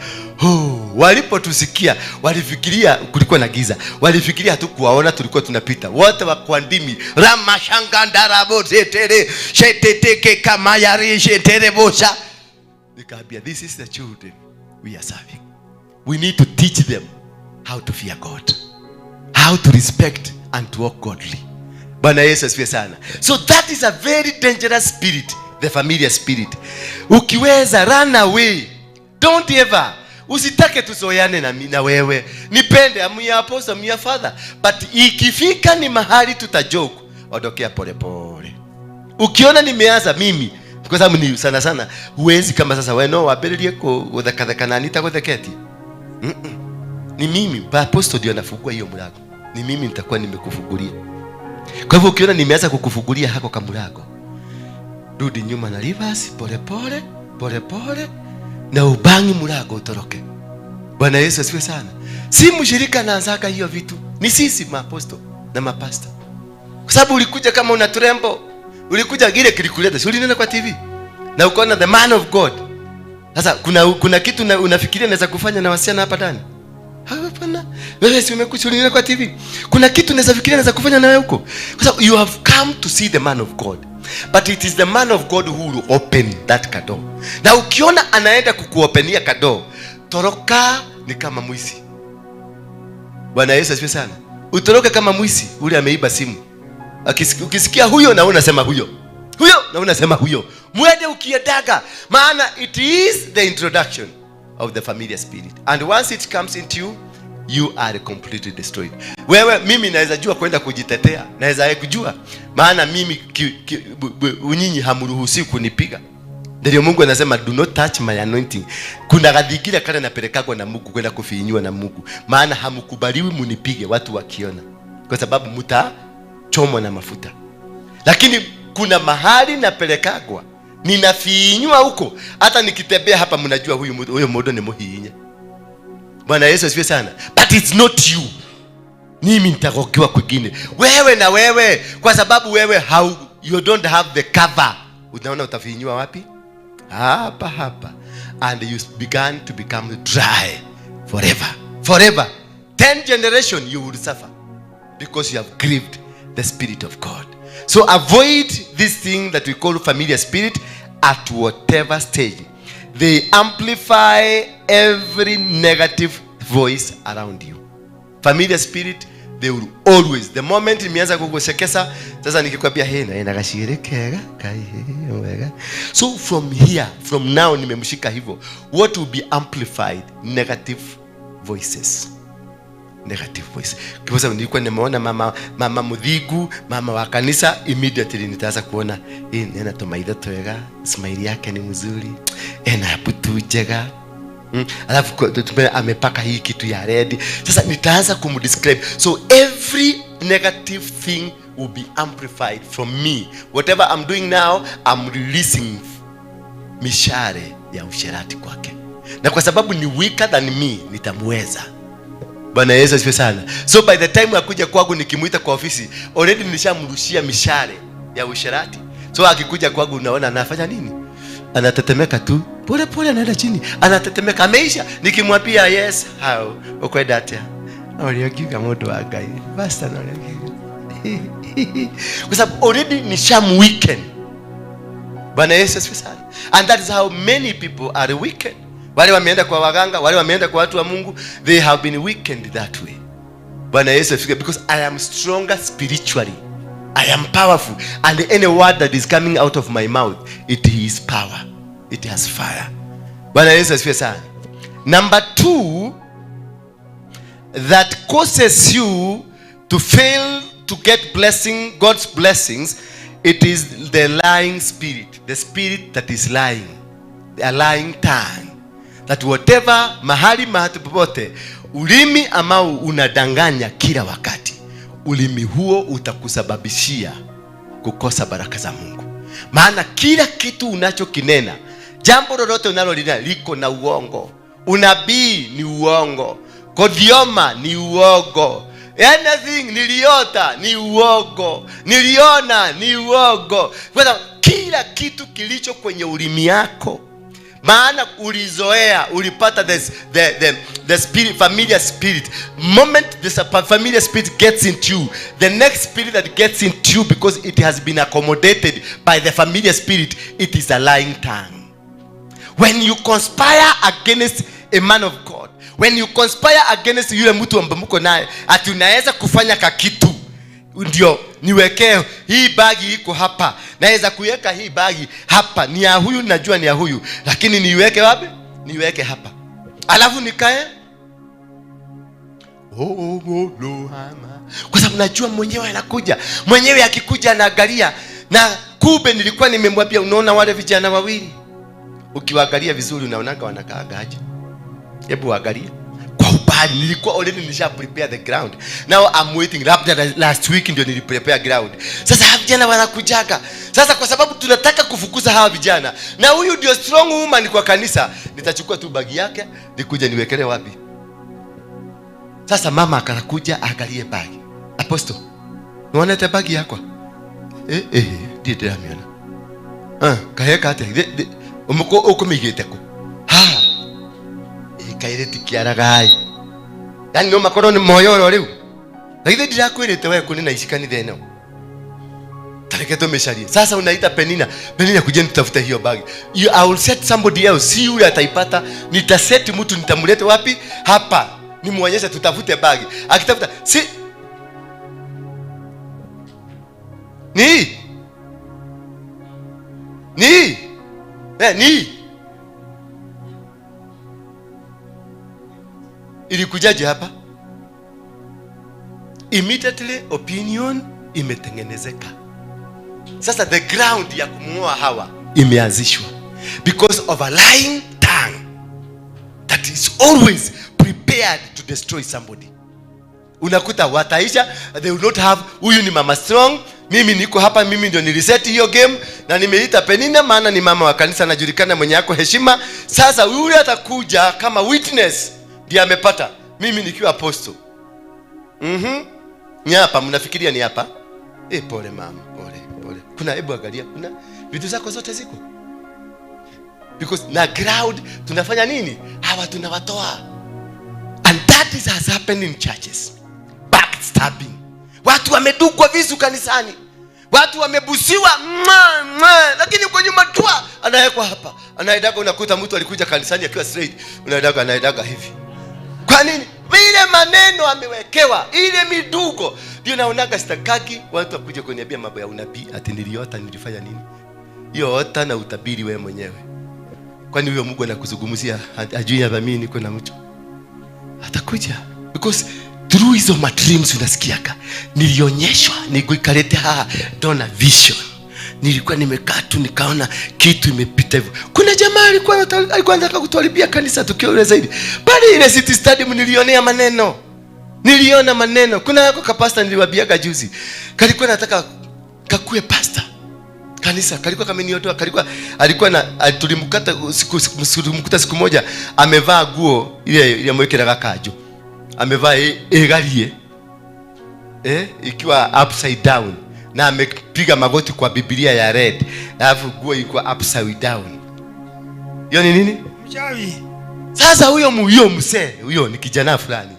Walipotusikia walifikiria kulikuwa na giza, walifikiria hatukuwaona, tulikuwa tunapita wote wa ndimi ramashangandarabo tetere sheteteke kama yari shetere bosha. Nikaambia, this is the children we are serving. We need to teach them how to fear God, how to respect and to walk godly. Bwana Yesu asifiwe sana. So that is a very dangerous spirit, the familiar spirit. Ukiweza run away. Don't ever. Usitake tuzoeane na wewe. Nipende, I'm your apostle, I'm your father. But ikifika ni mahali tutajoke, ondokea pole pole. Ukiona nimeanza mimi, kwa sababu ni sana huwezi kama sasa wewe no wabelilie kuthakadhaka na nitakutheketi. Ni mimi, apostle ndio anafungua hiyo mlango. Ni mimi nitakuwa nimekufungulia. Kwa hivyo ukiona nimeanza kukufungulia hako kama mlango, rudi nyuma na reverse pole pole na ubangi mlango utoroke. Bwana Yesu asifiwe sana. Si mshirika anaanzaka hiyo vitu, ni sisi maapostol na mapasta. Kwa sababu ulikuja kama una trembo, ulikuja gile kilikuleta, si ulinena kwa TV na ukaona the man of God Sasa kuna kitu unafikiria naweza kufanya na wasichana hapa ndani? Hapana. Wewe si umekuchulia kwa TV. Kuna kitu naweza fikiria naweza kufanya na wewe huko. Kwa sababu you have come to see the man of God. But it is the man of God who will open that kado. Na ukiona anaenda kukuopenia kado, toroka ni kama mwizi. Bwana Yesu asifiwe sana. Utoroke kama mwizi ule ameiba simu. Ukisikia huyo na unasema huyo. Huyo na unasema huyo. Mwende ukiendaga, maana it is the introduction of the familiar spirit. And once it comes into you, you are completely destroyed. Wewe mimi naweza jua kwenda kujitetea, naweza kujua, maana mimi unyinyi hamruhusi kunipiga. Ndio Mungu anasema do not touch my anointing. Kuna gadhikira kana napelekagwa na Mungu kwenda kufinywa na Mungu, maana hamkubaliwi munipige watu wakiona, kwa sababu mtachomwa na mafuta. Lakini kuna mahali napelekagwa ninafinywa huko, hata nikitembea hapa mnajua huyo modo ni muhinya. Bwana Yesu asifiwe sana. But it's not you. Mimi nitakokiwa kwingine. Wewe na wewe, kwa sababu wewe you don't have the cover. Unaona utafinywa wapi? Hapa. And you began to become dry forever. Forever. 10 generations you will suffer because you have grieved the Spirit of God. So avoid this thing that we call familiar spirit at whatever stage. They amplify every negative voice around you. Familiar spirit, they will always, the moment imeanza kukusekesa, sasa nikikwambia naenda kashirikega kai. So from now nimemshika hivyo, what will be amplified? Negative voices. Negative voice. Kwa sababu nilikuwa nimeona mama mudhigu, mama wa kanisa, immediately nitaanza kuona nena tomaida toega, smile yake ni mzuri, ena putujega. Alafu amepaka hii kitu ya red. Sasa nitaanza kumdescribe. So every negative thing will be amplified from me. Whatever I'm doing now, I'm releasing mishare ya usherati kwake. Na kwa sababu ni weaker than me, nitamweza. Bwana Yesu asifiwe sana. So by the time akuja kwangu nikimuita kwa ofisi, already nishamrushia mishare ya usherati. So akikuja kwangu unaona anafanya nini? Anatetemeka tu. Pole pole anaenda chini. Anatetemeka, ameisha. Nikimwambia yes, how? Ukwenda atia. Oliogiga modo wa Ngai. Basta na oliogiga. Kwa sababu already nishamweaken. Bwana Yesu asifiwe sana. And that is how many people are weakened. Wale wameenda kwa waganga, wale wameenda kwa watu wa Mungu, they have been weakened that way. Bwana Yesu asifiwe, because I am stronger spiritually. I am powerful, and any word that is coming out of my mouth, it is power. It has fire. Bwana Yesu asifiwe sana. Number 2, that causes you to fail to get God's blessings, it is the lying spirit, the spirit that is lying, a lying tongue. That whatever mahali popote ulimi ambao unadanganya kila wakati, ulimi huo utakusababishia kukosa baraka za Mungu. Maana kila kitu unachokinena, jambo lolote unalolina liko na uongo. Unabii ni uongo, kodioma ni uongo, anything niliota ni uongo, niliona ni uongo. Kwa kila kitu kilicho kwenye ulimi yako, maana ulizoea, ulipata the spirit, familiar spirit. Moment the familiar spirit gets into you, the next spirit that gets into you, because it has been accommodated by the familiar spirit, it is a lying tongue. When you conspire against a man of God, when you conspire against yule mtu ambaye mko naye, ati unaweza kufanya kakitu, ndio niwekee hii bagi iko hapa, naweza kuweka hii bagi hapa, ni ya huyu, najua ni ya huyu, lakini niweke wapi? Niweke hapa, alafu nikae kwa sababu najua mwenyewe anakuja, mwenyewe akikuja anaangalia. Na kumbe nilikuwa nimemwambia, unaona wale vijana wawili, ukiwaangalia vizuri unaonaga wanakaaje. Hebu angalia kwa ubali. Nilikuwa already nisha prepare the ground. Now I'm waiting. Last week ndio niliprepare ground. Sasa hawa vijana wanakujaga. Sasa kwa sababu tunataka kufukuza hawa vijana, na huyu ndio strong woman kwa kanisa, nitachukua tu bagi yake nikuje niwekele wapi? Sasa mama akakuja angalie bagi. Apostle, unaona te bagi yako? Ndiye amiona. Kaheka ate. Umuko ukomigete ko. kaireti kiaragai yani no makoro ni moyoro riu lakini ndirakwirite wewe kunina ishikani theno tareke tumesharia sasa unaita Penina kujeni tutafuta hiyo bagi I will set somebody else si yule ataipata nitaseti mtu nitamlete wapi hapa nimuonyeshe tutafute bagi akitafuta si ni ilikujaje hapa immediately opinion imetengenezeka sasa the ground ya kumuoa Hawa imeanzishwa because of a lying tongue that is always prepared to destroy somebody. Unakuta wataisha, they will not have huyu ni mama strong, mimi niko hapa, mimi ndio nireset hiyo game na nimeita Penina maana ni mama wa kanisa anajulikana mwenye yako heshima. Sasa yule atakuja kama witness ndiye amepata, mimi nikiwa apostle. Ni hapa mnafikiria ni hapa? Pole mama, pole. Kuna hebu angalia, kuna vitu zako zote ziko. Because na crowd tunafanya nini? Hawa tunawatoa. And that is has happened in churches. Backstabbing. Watu wamedugwa visu kanisani. Watu wamebusiwa lakini kwa nyuma tua anawekwa hapa. Anaedaga unakuta mtu alikuja kanisani akiwa straight. Anaedaga hivi. Kwa nini? Vile maneno amewekewa, ile midugo. Ndio naonaga stakaki watu wakuja kuniambia mambo ya unabii ati niliota nilifanya nini? Hiyo ota na utabiri wewe mwenyewe. Kwani huyo Mungu anakuzungumzia ajui ya mimi niko na mtu? Atakuja because through hizo dreams unasikiaka nilionyeshwa nikuikalete dona vision. Nilikuwa nimekaa tu nikaona kitu imepita hivyo. Kuna jamaa alikuwa anataka kutuharibia kanisa tukio zaidi. Bali ile city stadium nilionea maneno. Niliona maneno. Kuna yako kapasta niliwaambiaga juzi. Kalikuwa nataka kakue pastor. Kanisa kalikuwa kameniotoa, alikuwa na tulimkata siku moja amevaa nguo ile mwekeraga kajo. Amevaa egalie. Ikiwa upside down. Na amepiga magoti kwa Biblia ya red. Alafu nguo ilikuwa upside down. Hiyo ni nini? Mchawi. Sasa huyo mzee, huyo ni kijana fulani.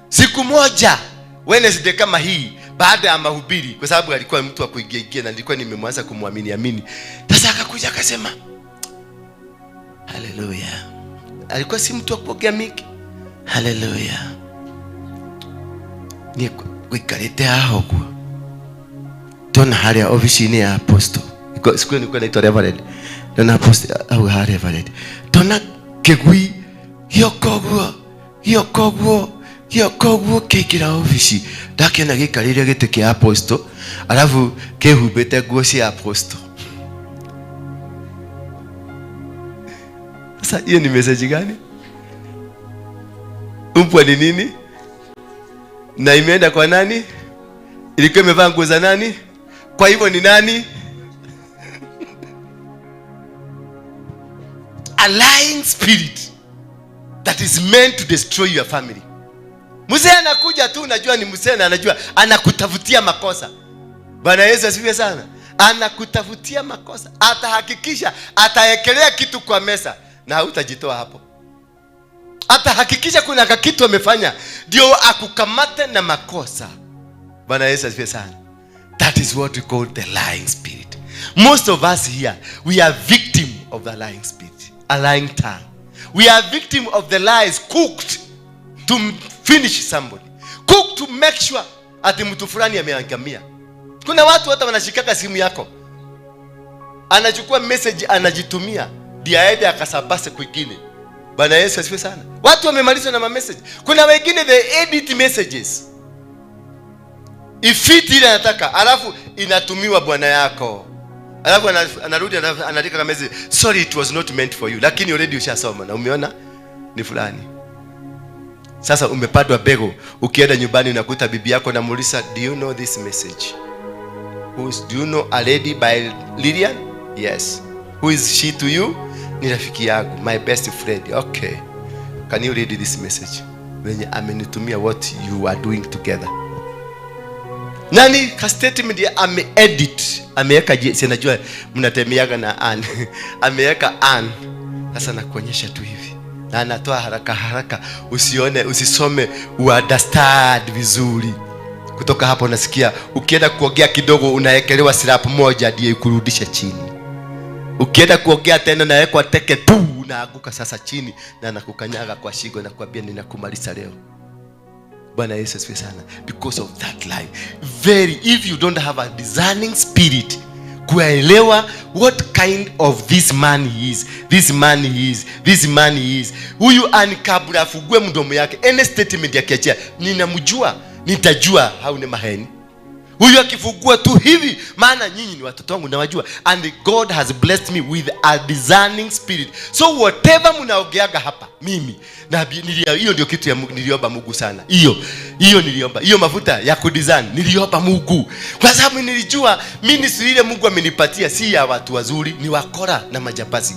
Siku moja Wednesday kama hii baada ya mahubiri, kwa sababu alikuwa mtu wa kuigia na nilikuwa nimemwanza kumwamini. Sasa akakuja akasema haleluya. Alikuwa si mtu wa kuongea mingi. Haleluya. Ni kuikalete hapo. Tona hali ofisi ni ya apostle. Siku nilikuwa naitwa Reverend. Tona apostle au Reverend. Tona kegui Yokogwo kekira ofisi. Dake na gikarire gite kia apostle. Alafu kehubete nguo cia apostle. Sasa hiyo ni message gani? Umpwa ni nini? Na imeenda kwa nani? Ilikuwa imevaa nguo za nani? Kwa hivyo ni nani? A lying spirit that is meant to destroy your family. Mzee anakuja tu unajua ni mzee na anajua anakutafutia makosa. Bwana Yesu asifiwe sana. Anakutafutia makosa. Atahakikisha ataekelea kitu kwa mesa na hautajitoa hapo. Atahakikisha kuna kitu amefanya ndio akukamate na makosa. Bwana Yesu asifiwe sana. That is what we call the lying spirit. Most of us here, we are victim of the lying spirit. A lying tongue. We are victim of the lies cooked to finish somebody. Cooked to make sure ati mtu fulani ameangamia. Kuna watu hata wanashikaka simu yako. Anachukua message anajitumia. Dia aende akasabase kwingine. Bwana Yesu asifiwe sana. Watu wamemalizwa na message. Kuna wengine they edit messages. Ifiti ile anataka, alafu inatumiwa bwana yako. Alafu anarudi anaandika kama message, sorry it was not meant for you. Lakini already ushasoma na umeona ni fulani. Sasa umepatwa bego, ukienda nyumbani unakuta bibi yako na muuliza, do you know this message? Do you know a lady by Lillian? Yes. Who is she to you? Ni rafiki yangu, my best friend. Okay. Can you read this message? Wenye amenitumia what you are doing together. Nani ka statement ya ame-edit. Ameweka si najua mnatemeaga na an. Ameweka an. Sasa nakuonyesha tu hivi. na anatoa haraka haraka, usione, usisome, understand vizuri. Kutoka hapo unasikia ukienda kuongea kidogo unaekelewa slap moja ndiye ikurudisha chini. Ukienda kuongea tena nawekwa teke tu, unaanguka sasa chini na anakukanyaga kwa shingo na kuambia ninakumaliza leo. Bwana Yesu asifiwe sana. Because of that lie. If you don't have a discerning spirit, kuelewa what kind of this man is. Huyu kabla afugue mdomo yake, any statement yakiachia, ninamjua, nitajua haune maheni. Huyu akifungua tu hivi, maana nyinyi ni watoto wangu nawajua, and God has blessed me with a discerning spirit. So whatever mnaongeaga hapa, mimi na hiyo ndio kitu ya niliomba Mungu sana. Hiyo niliomba, hiyo mafuta ya kudizani niliomba Mungu, kwa sababu nilijua ministry ile Mungu amenipatia si ya watu wazuri, ni wakora na majambazi.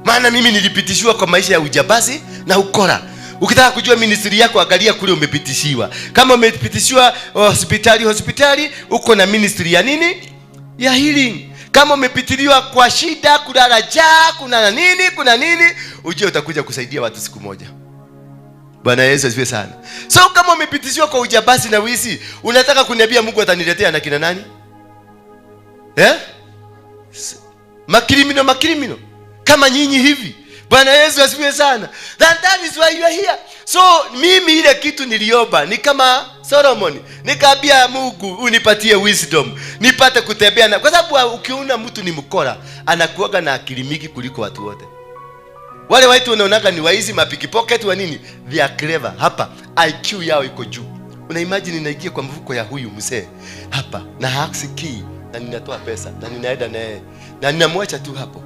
Maana mimi nilipitishiwa kwa maisha ya ujambazi na ukora. Ukitaka kujua ministry yako, angalia kule umepitishiwa. Kama umepitishiwa hospitali, uko na ministry ya nini? Ya healing. Kama umepitiliwa kwa shida, kulala njaa, kuna nini, ujue utakuja kusaidia watu siku moja. Bwana Yesu asifiwe sana. So kama umepitishiwa kwa ujambazi na wizi, unataka kuniambia Mungu ataniletea na kina nani? Makrimino kama nyinyi hivi. Bwana Yesu asifiwe sana. That is why you are here. So mimi ile kitu niliomba ni kama Solomon, nikaambia Mungu unipatie wisdom, nipate kutembea na, kwa sababu ukiona mtu ni mkora, anakuaga na akili mingi kuliko watu wote. Wale watu wanaonaka ni waizi, mapiki pocket wa nini, they are clever. Hapa IQ yao iko juu. Una imagine ninaingia kwa mfuko ya huyu mzee hapa na haksi key, na ninatoa pesa na ninaenda naye na ninamwacha tu hapo.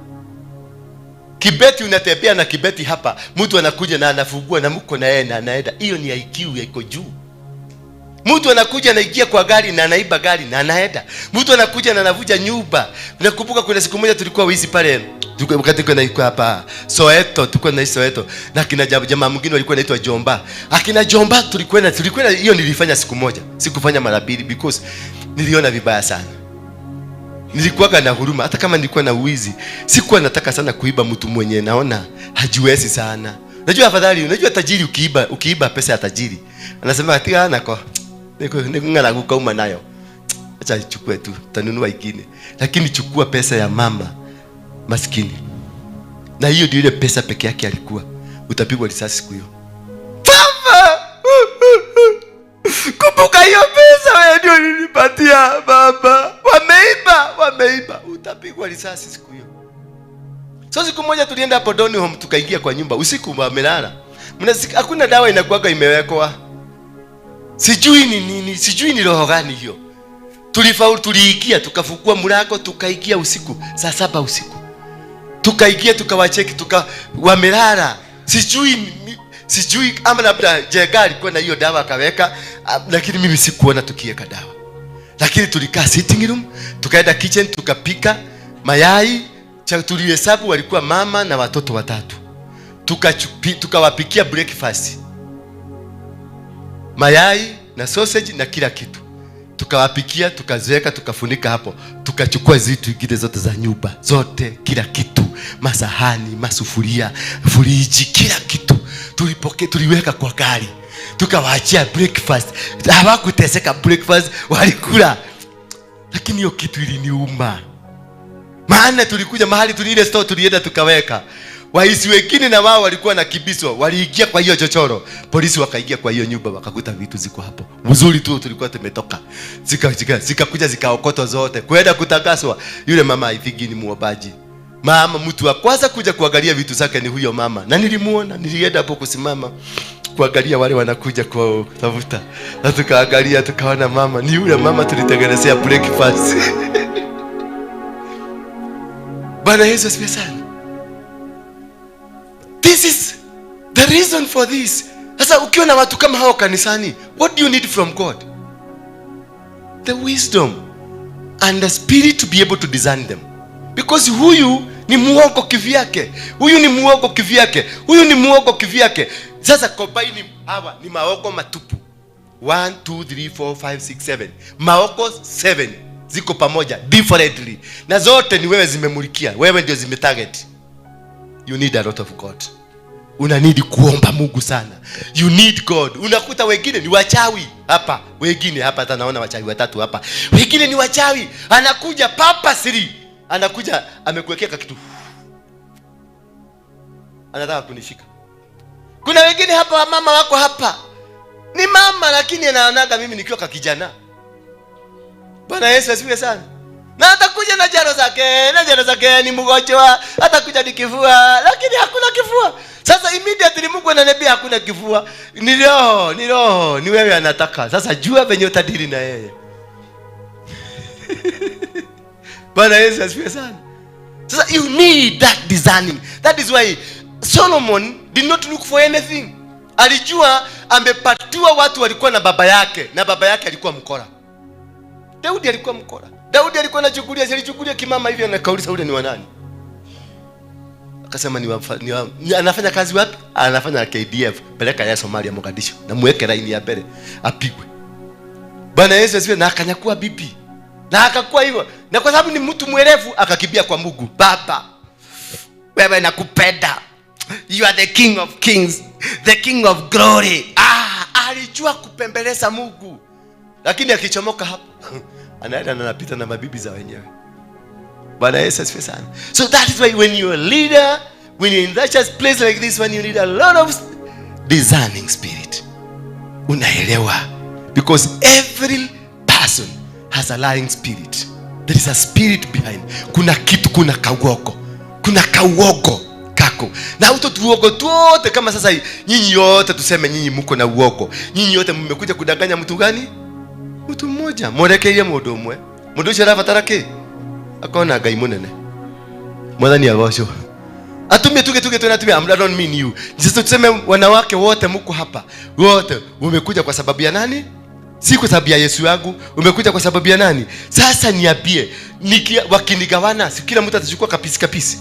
Kibeti unatembea na kibeti hapa, mtu anakuja na anafungua na mko na yeye na anaenda. Hiyo ni IQ iko juu. Mtu anakuja anaingia kwa gari na anaiba gari na anaenda. Mtu anakuja na anavuja nyumba. Nakumbuka kuna siku moja tulikuwa wizi pale, wakati kuna iko hapa Soweto, tulikuwa na Soweto na kina jamaa mwingine walikuwa naitwa Jomba. Akina Jomba tulikuwa hiyo nilifanya siku moja. Sikufanya mara mbili because niliona vibaya sana. Nilikuwa na huruma, hata kama nilikuwa na uwizi, sikuwa nataka sana kuiba mtu mwenye naona hajiwezi sana. Unajua afadhali, unajua tajiri ukiiba pesa ya tajiri, anasema ati nako ngala kukauma nayo, acha chukue tu, tanunua ingine. Lakini chukua pesa ya mama maskini, na hiyo ndio ile pesa peke yake alikuwa, utapigwa risasi siku hiyo. Kumbuka hiyo pesa wewe ndio nilipatia baba. Wameiba, utapigwa risasi siku hiyo. So siku moja tulienda hapo Doni Home, tukaingia kwa nyumba usiku, wamelala. Hakuna dawa inakuaga imewekwa. Sijui ni nini, sijui ni roho gani hiyo. Tulifaulu, tuliingia, tukafungua mlango, tukaingia usiku, saa 7 usiku. Tukaingia, tukawacheki, wamelala. Sijui ama labda Jega alikuwa na hiyo dawa akaweka, lakini mimi sikuona tukiweka dawa. Lakini tulikaa sitting room, tukaenda kitchen, tukapika mayai, tulihesabu walikuwa mama na watoto 3. Tukawapikia breakfast. Mayai na sausage na kila kitu. Tukawapikia, tukaziweka, tukafunika hapo. Tukachukua zitu zingine zote za nyumba, zote, kila kitu, masahani, masufuria, friji, kila kitu. Tuliweka kwa gari. Tukawaachia breakfast. Hawakuteseka breakfast, walikula. Lakini hiyo kitu iliniuma. Maana tulikuja mahali tulile store, tulienda tukaweka. Waizi wengine na wao walikuwa na kibiso, waliingia kwa hiyo chochoro. Polisi wakaingia kwa hiyo nyumba, wakakuta vitu ziko hapo. Mzuri tu tulikuwa tumetoka. Zikakuja zikaokotwa zote. Kwenda kutakaswa. Yule mama haifiki ni muombaji. Mama, mtu wa kwanza kuja kuangalia vitu zake ni huyo mama. Na nilimuona, nilienda hapo kusimama kuangalia wale wanakuja kwa tafuta. Na tukaangalia, tukaona mama, ni yule mama tulitengenezea breakfast. Bwana Yesu asifiwe sana. This is the reason for this. Sasa ukiwa na watu kama hao kanisani, what do you need from God? The wisdom and the spirit to be able to discern them. Because huyu ni muongo kivyake. Huyu ni muongo kivyake. Sasa combine hawa ni maongo matupu. 1 2 3 4 5 6 7. Maongo 7 ziko pamoja differently. Na zote ni wewe zimemulikia. Wewe ndio zimetarget. You need a lot of God. una need kuomba Mungu sana. You need God. Unakuta wengine ni wachawi hapa, wengine hapa hata naona wachawi watatu hapa. Wengine ni wachawi, anakuja papa siri, anakuja amekuwekea kitu, anataka kunishika. Kuna wengine hapa, mama wako hapa, ni mama lakini anaonaga mimi nikiwa kijana. Bwana Yesu asifiwe sana. Na atakuja na jaro zake ni mgonjwa, atakuja ni kifua, lakini hakuna kifua. Sasa immediately Mungu ananiambia hakuna kifua. Ni roho, ni wewe anataka. Sasa jua venye utadili na yeye. Bwana Yesu asifiwe sana. Sasa you need that discerning. That is why Solomon did not look for anything. Alijua amepatiwa watu walikuwa na baba yake, na baba yake alikuwa mkora. Daudi alikuwa mkora. Daudi alikuwa anachukulia kimama hivi, anakauliza ule ni wa nani? Akasema anafanya kazi wapi? Anafanya KDF. Peleka ya Somalia, Mogadishu, na muweke line ya mbele apigwe. Bwana Yesu asifiwe. Na akanyakua bibi, na akakuwa hivyo, na kwa sababu ni mtu mwerevu akakimbia kwa Mungu. Baba, wewe nakupenda, you are the King of Kings, the King of Glory. Alijua kupembeleza Mungu, lakini akichomoka hapo anaenda na anapita na mabibi za wenyewe. Bwana Yesu asifiwe sana. So that is why when you are a leader, when you are in that place like this, when you need a lot of discerning spirit, unaelewa, because every person has a lying spirit. There is a spirit behind. Kuna kitu, kuna kauogo kako. Na uogo tuote, kama sasa nyinyi yote tuseme nyinyi mko na uogo. Nyinyi yote mmekuja kudanganya mtu gani? Mtu mmoja. Morekeria mundu umwe. Mundu ucio arabatarake akona Ngai munene. Mwathani agocwo. Atumie tuge tunatumia, I don't mean you. Sisi tuseme wanawake wote mko hapa. Wote umekuja kwa sababu ya nani? Si kwa sababu ya Yesu yangu. Umekuja kwa sababu ya nani? Sasa niambie, wakinigawana, si kila mtu atachukua kapisi.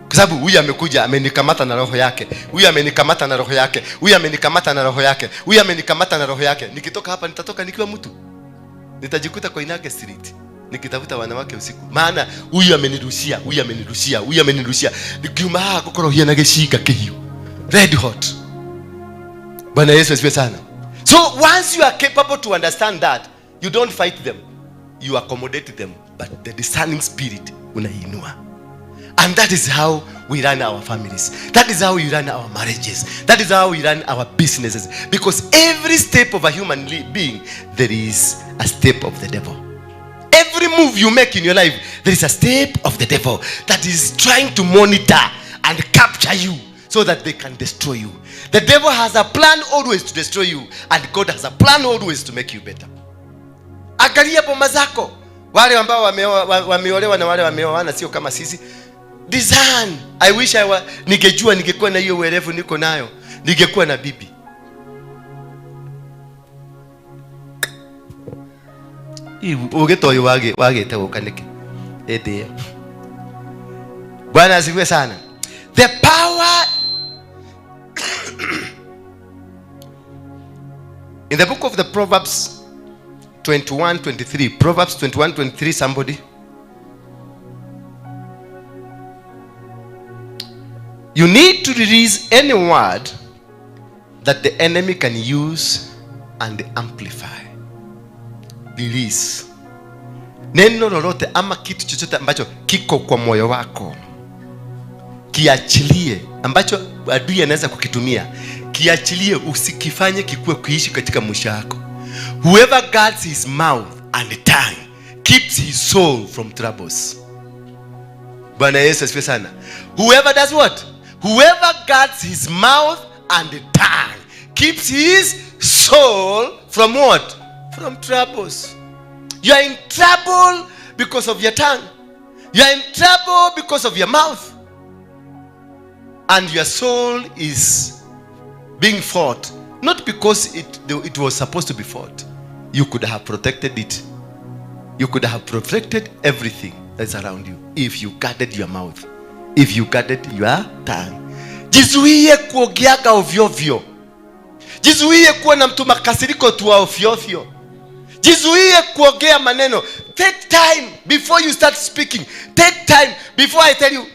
Kwa sababu huyu amekuja amenikamata na roho yake. Huyu amenikamata na roho yake. Huyu amenikamata na roho yake. Huyu amenikamata na roho yake. Nikitoka hapa nitatoka nikiwa mtu. Nitajikuta kwa Inage Street nikitafuta wanawake usiku. Maana huyu amenirushia, huyu amenirushia. Nikiuma kokorohia na geshika kihiu. Red hot. Bwana Yesu asifiwe sana. So once you are capable to understand that, you don't fight them. You accommodate them, but the discerning spirit unainua. And that is how we run our families. That is how we run our marriages. That is how we run our businesses. Because every step of a human being, there is a step of the devil. Every move you make in your life, there is a step of the devil that is trying to monitor and capture you so that they can destroy you. The devil has a plan always to destroy you, and God has a plan always to make you better. Angalia boma zako. Wale ambao wameolewa na wale wameoana sio kama sisi. Discern. I wish ningejua, ningekuwa na hiyo uerevu niko nayo, ningekuwa na bibi. Ugetoyo wage tagokanike. Ede. Bwana asifiwe sana. The power in the book of the Proverbs 21:23. Proverbs 21:23, somebody. You need to release any word that the enemy can use and amplify. Release. Neno lolote ama kitu chochote ambacho kiko kwa moyo wako, kiachilie. Ambacho adui anaweza kukitumia, kiachilie, usikifanye kikuwe kuishi katika maisha yako. Whoever guards his mouth and tongue keeps his soul from troubles. Bwana Yesu asifiwe sana. Whoever does what? Whoever guards his mouth and tongue keeps his soul from what? From troubles. You are in trouble because of your tongue. You are in trouble because of your mouth. And your soul is being fought. Not because it was supposed to be fought. You could have protected it. You could have protected everything that's around you if you guarded your mouth. If you guarded your tongue. Jizuie kuogeaga ovyo ovyo. Jizuie kuwa na mtu makasiriko tu ovyo ovyo. Jizuie kuongea maneno. Take time before you start speaking. Take time before I tell you,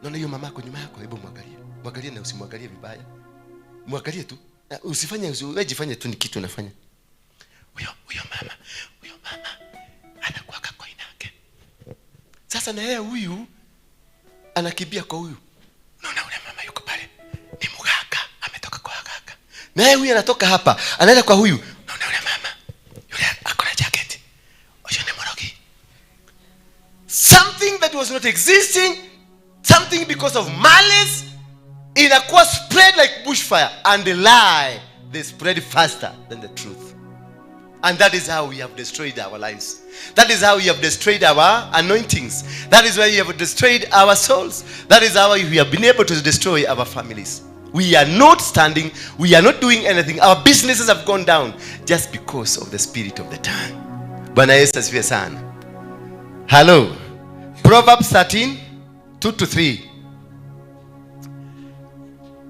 Naona hiyo mamako nyuma yako, hebu mwangalie. Mwangalie na usimwangalie vibaya. Mwangalie tu. Usifanye usijifanye tu ni kitu unafanya. Huyo mama anakuwa kwa inake. Sasa na yeye huyu anakimbia kwa huyu. Unaona yule mama yuko pale. Ni mganga, ametoka kwa ganga. Na yeye huyu anatoka hapa, anaenda kwa huyu. Unaona yule mama. Yule akona jacket. Oshone morogi. Something that was not existing, something because of malice, inakuwa spread like bushfire, and the lie, they spread faster than the truth. And that is how we have destroyed our lives. That is how we have destroyed our anointings. That is why we have destroyed our souls. That is how we have been able to destroy our families. We are not standing, we are not doing anything. Our businesses have gone down just because of the spirit of the tongue. Bwana Yesu asifiwe sana. Hello. Proverbs 13, 2-3.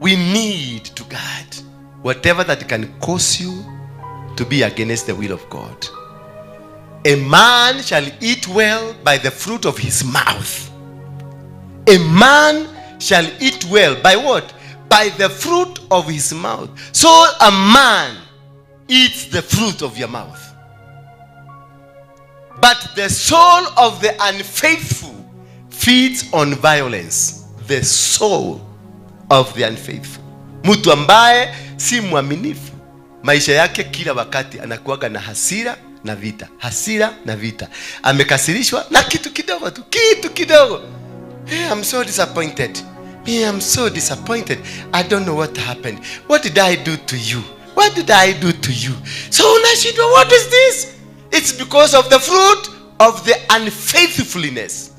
We need to guard whatever that can cause you to be against the will of God. A man shall eat well by the fruit of his mouth. A man shall eat well by what? By the fruit of his mouth. So a man eats the fruit of your mouth. But the soul of the unfaithful feeds on violence. The soul of the unfaithful. Mtu ambaye si mwaminifu, maisha yake kila wakati anakuwaga na hasira na vita. Hasira na vita. Amekasirishwa na kitu kidogo tu. Kitu kidogo. Hey, I'm so disappointed. I'm so disappointed. I don't know what happened. What did I do to you? What did I do to you? So unashindwa, what is this? It's because of the fruit of the unfaithfulness.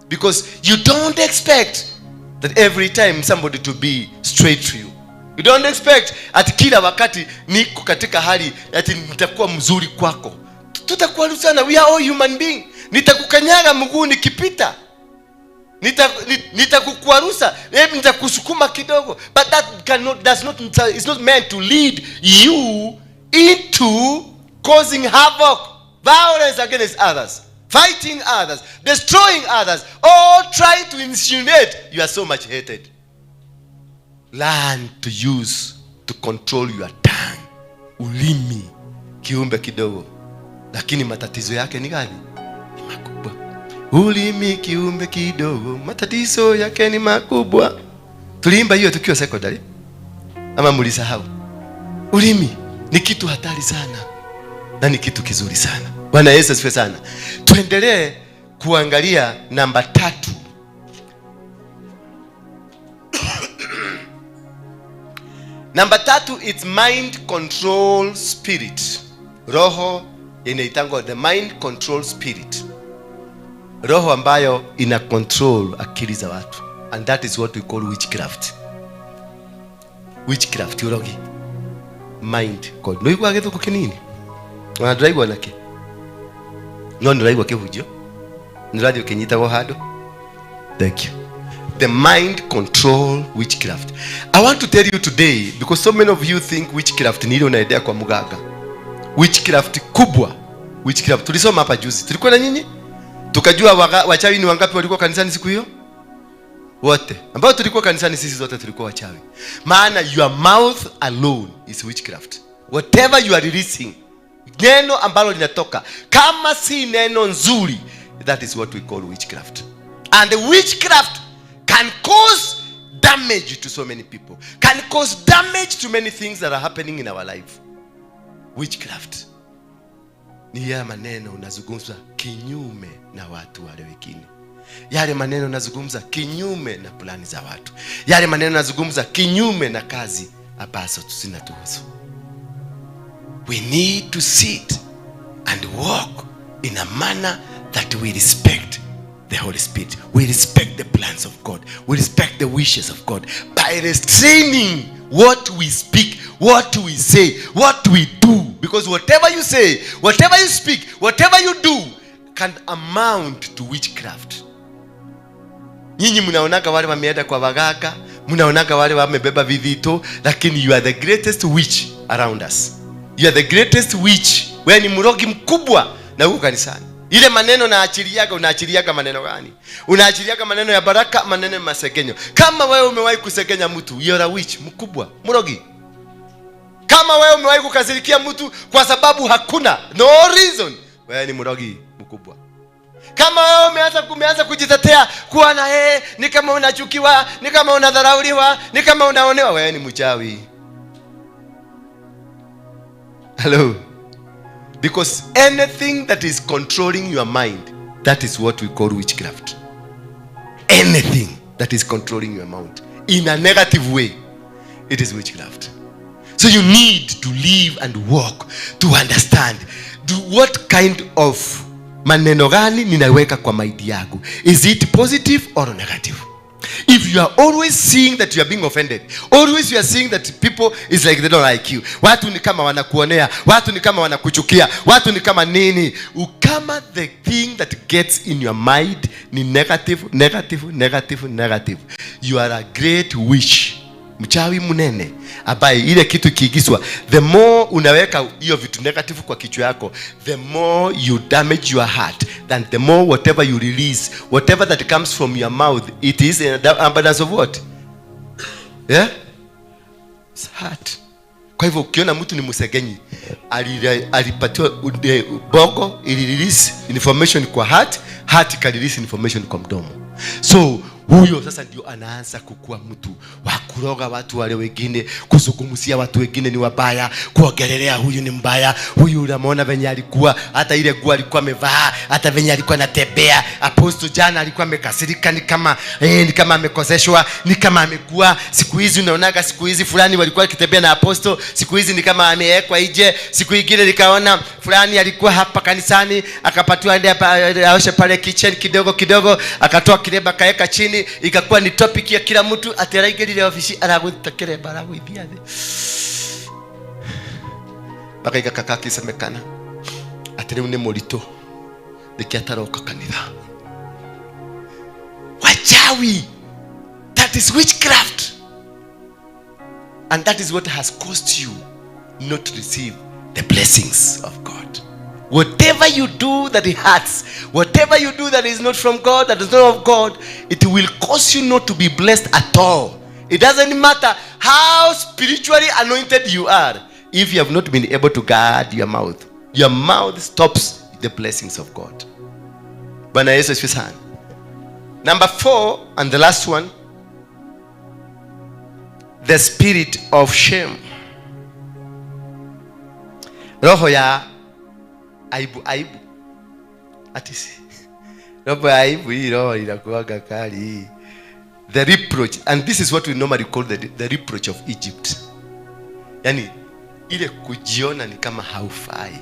Because you don't expect that every time somebody to be straight to you. You don't expect at kila wakati niko katika hali ati nitakuwa mzuri kwako. Tutakuwa sana, we are all human being. Nitakukanyaga mguu nikipita. Nitakukwarusa, nitakusukuma kidogo. But that it's not meant to lead you into causing havoc, violence against others, fighting others, destroying others, or trying to insinuate you are so much hated. Learn to use, to control your tongue. Ulimi, kiumbe kidogo, lakini matatizo yake ni gani? Ni makubwa. Ulimi kiumbe kidogo, matatizo yake ni makubwa. Tuliimba hiyo tukiwa secondary. Ama mlisahau? Ulimi ni kitu hatari sana. Na ni kitu kizuri sana. Bwana Yesu asifiwe sana. Tuendelee kuangalia namba 3. Namba 3, it's mind control spirit. Roho inaitangwa the mind control spirit. Roho ambayo ina control akili za watu. And that is what we call witchcraft. Witchcraft, urogi. Mind control. Ndio iko kitu kinini? Wanadaiwa nake. Ndio kehujio. Ndio kenyita go hado. Thank you. The mind control witchcraft. I want to tell you today, because so many of you think witchcraft ni ile unaendea kwa mganga. Witchcraft kubwa. Witchcraft tulisoma hapa juzi. Tulikuwa na nyinyi? Tukajua wachawi ni wangapi walikuwa kanisani siku hiyo? Wote. Ambao tulikuwa kanisani sisi zote tulikuwa wachawi. Maana your mouth alone is witchcraft. Whatever you are releasing, neno ambalo linatoka kama si neno nzuri, that is what we call witchcraft. And the witchcraft can cause damage to so many people, can cause damage to many things that are happening in our life. Witchcraft ni ya maneno unazungumza kinyume na watu wale wengine. Yale maneno unazungumza kinyume na plani za watu. Yale maneno unazungumza kinyume na kazi ambazo zinatuhusu. We need to sit and walk in a manner that we respect the Holy Spirit. We respect the plans of God. We respect the wishes of God by restraining what we speak, what we say, what we do. Because whatever you say, whatever you speak, whatever you do can amount to witchcraft. Nyinyi mnaonaga wale wameenda kwa waganga, mnaonaga wale wamebeba vivito, lakini you are the greatest witch around us. You are the greatest witch. Wewe ni mrogi mkubwa na uko kanisani. Ile maneno unaachiliaga maneno gani? Unaachiliaga maneno ya baraka, maneno ya masegenyo. Kama wewe umewahi kusegenya mtu, you're a witch, mkubwa, mrogi. Kama wewe umewahi kukasirikia mtu kwa sababu hakuna no reason, wewe ni mrogi mkubwa. Kama wewe umeanza kujitetea kuwa na ni kama unachukiwa, ni kama unadharauliwa, ni kama unaonewa, wewe ni mchawi. Hello. Because anything that is controlling your mind, that is what we call witchcraft. Anything that is controlling your mind in a negative way, it is witchcraft. So you need to live and walk to understand what kind of maneno gani ninaweka kwa mind yangu. Is it positive or negative? If you are always seeing that you are being offended, always you are seeing that people is like they don't like you, watu ni kama wanakuonea, watu ni kama wanakuchukia, watu ni kama nini, ukama the thing that gets in your mind ni negative, you are a great witch, mchawi munene ambaye ile kitu kiigizwa, the more unaweka hiyo vitu negative kwa kichwa yako, the more you damage your heart, than the more whatever you release, whatever that comes from your mouth, it is an abundance of what? Yeah? It's heart. Kwa hivyo ukiona mtu ni msegenyi, alipatiwa bongo ili release information kwa heart ka release information kwa mdomo. So huyo sasa ndio anaanza kukua mtu wa kuroga watu wale wengine, kuzungumzia watu wengine ni wabaya, kuongelelea huyu ni mbaya, huyu unamuona venye alikuwa, hata ile nguo alikuwa amevaa, hata venye alikuwa anatembea. Apostle jana alikuwa amekasirika, ni kama amekoseshwa, ni kama amekuwa. Siku hizi unaonaga, siku hizi fulani walikuwa kitembea na apostle, siku hizi ni kama amewekwa nje. Siku nyingine nikaona fulani alikuwa hapa kanisani, akapatiwa ndio aoshe pale kitchen kidogo, akatoa kireba kaeka chini, ikakuwa ni topic ya kila mtu. Ateraigirire ofisi aragutakire baragwithia the baka ikakaka kisemekana atere une morito nikiataroka kanitha. Wachawi, that is witchcraft, and that is what has caused you not to receive the blessings of God. Whatever you do that it hurts, whatever you do that is not from God, that is not of God, it will cause you not to be blessed at all. It doesn't matter how spiritually anointed you are, if you have not been able to guard your mouth stops the blessings of God. Bwana Yesu asifiwe sana. Number 4 and the last one, the spirit of shame. Roho ya aibu. Atisi roho ya aibu, hii roho inakuwaga kali. The reproach, and this is what we normally call the reproach of Egypt. Yani ile kujiona ni kama haufai.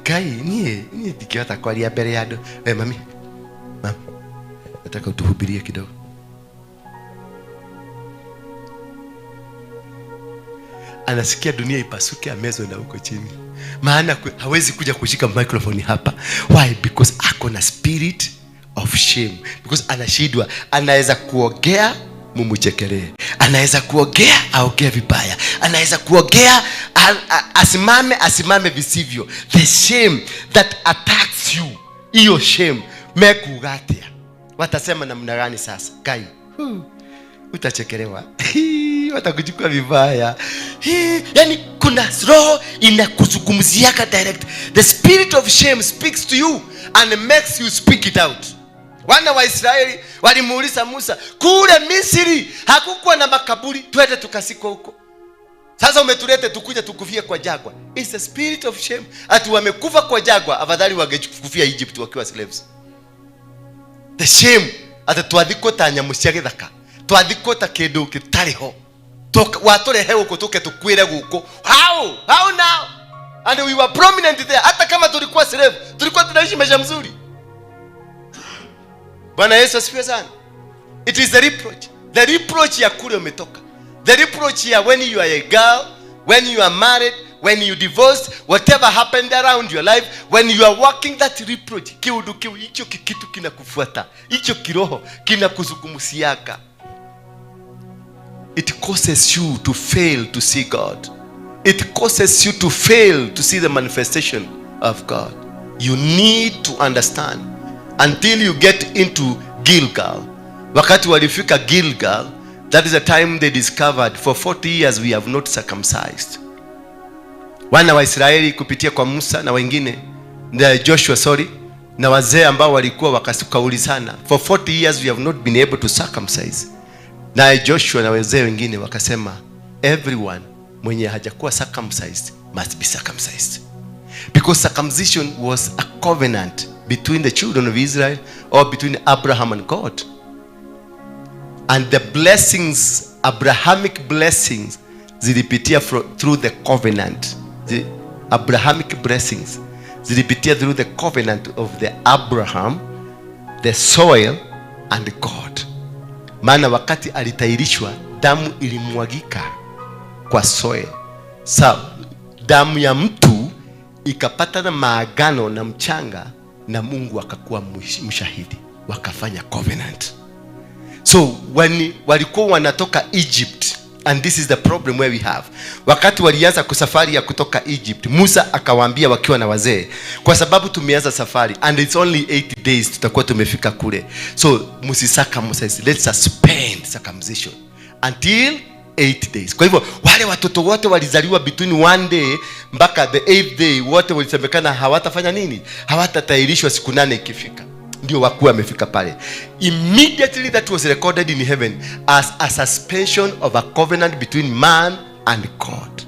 Kai nie dikiota kwa lia mbele yado. Mami, nataka utuhubirie kidogo. Anasikia dunia ipasuke, amezwe na huko chini. Maana hawezi kuja kushika microphone hapa. Why? Because ako na spirit of shame. Because anashidwa, anaweza kuongea mumuchekelee, anaweza kuongea aongee vibaya, anaweza kuongea asimame visivyo. The shame that attacks you, hiyo shame mekugatia. Watasema namna gani sasa? Kai, utachekelewa. Watakuchukua vibaya. Yani kuna roho inakuzungumziaka direct. The spirit of shame speaks to you and makes you speak it out. Wana wa Israeli walimuuliza Musa, kule Misri hakukuwa na makaburi, twende tukasikwa huko. Sasa umetulete tukuje tukufie kwa jagwa. It's the spirit of shame. Ati wamekufa kwa jagwa, afadhali wangekufia Egypt wakiwa slaves. The shame ati twathiko ta nyamu cia githaka, twathiko ta kindu kitariho, waturehe huko tuke tukwire guko. How now? And we were prominent there. Hata kama tulikuwa slave, tulikuwa tunaishi maisha mzuri. Bwana Yesu asifiwe sana. It is the reproach. The reproach ya kule umetoka. The reproach ya when you are a girl, when you are married, when you divorced, whatever happened around your life, when you are walking that reproach, hicho kitu kinakufuata. Hicho kiroho kinakuzungumziaka. It causes you to fail to see God. It causes you to fail to see the manifestation of God. You need to understand until you get into Gilgal. Wakati walifika Gilgal, that is the time they discovered for 40 years we have not circumcised. Wana wa Israeli kupitia kwa Musa na wengine na Joshua na wazee ambao walikuwa wakasukaulizana, for 40 years we have not been able to circumcise. Na Joshua na wazee wengine wakasema, everyone mwenye hajakuwa circumcised must be circumcised, because circumcision was a covenant between the children of Israel, or between Abraham and God. And the blessings, Abrahamic blessings, zilipitia through the covenant. The Abrahamic blessings zilipitia through the covenant of the Abraham, the soil and God. Maana wakati alitairishwa, damu ilimwagika kwa soil. Damu ya mtu ikapata na maagano na mchanga, na Mungu akakuwa mshahidi, wakafanya covenant. So when walikuwa wanatoka Egypt, and this is the problem where we have, wakati walianza kusafari ya kutoka Egypt, Musa akawaambia wakiwa na wazee, kwa sababu tumeanza safari and it's only 80 days tutakuwa tumefika kule, so musicircumcise, let's suspend circumcision until 8 days. Kwa hivyo wale watoto wote walizaliwa between 1 day mpaka the 8th day, wote walisemekana hawatafanya nini? Hawatatairishwa siku 8 ikifika. Ndio wakuwa amefika pale. Immediately that was recorded in heaven as a suspension of a covenant between man and God.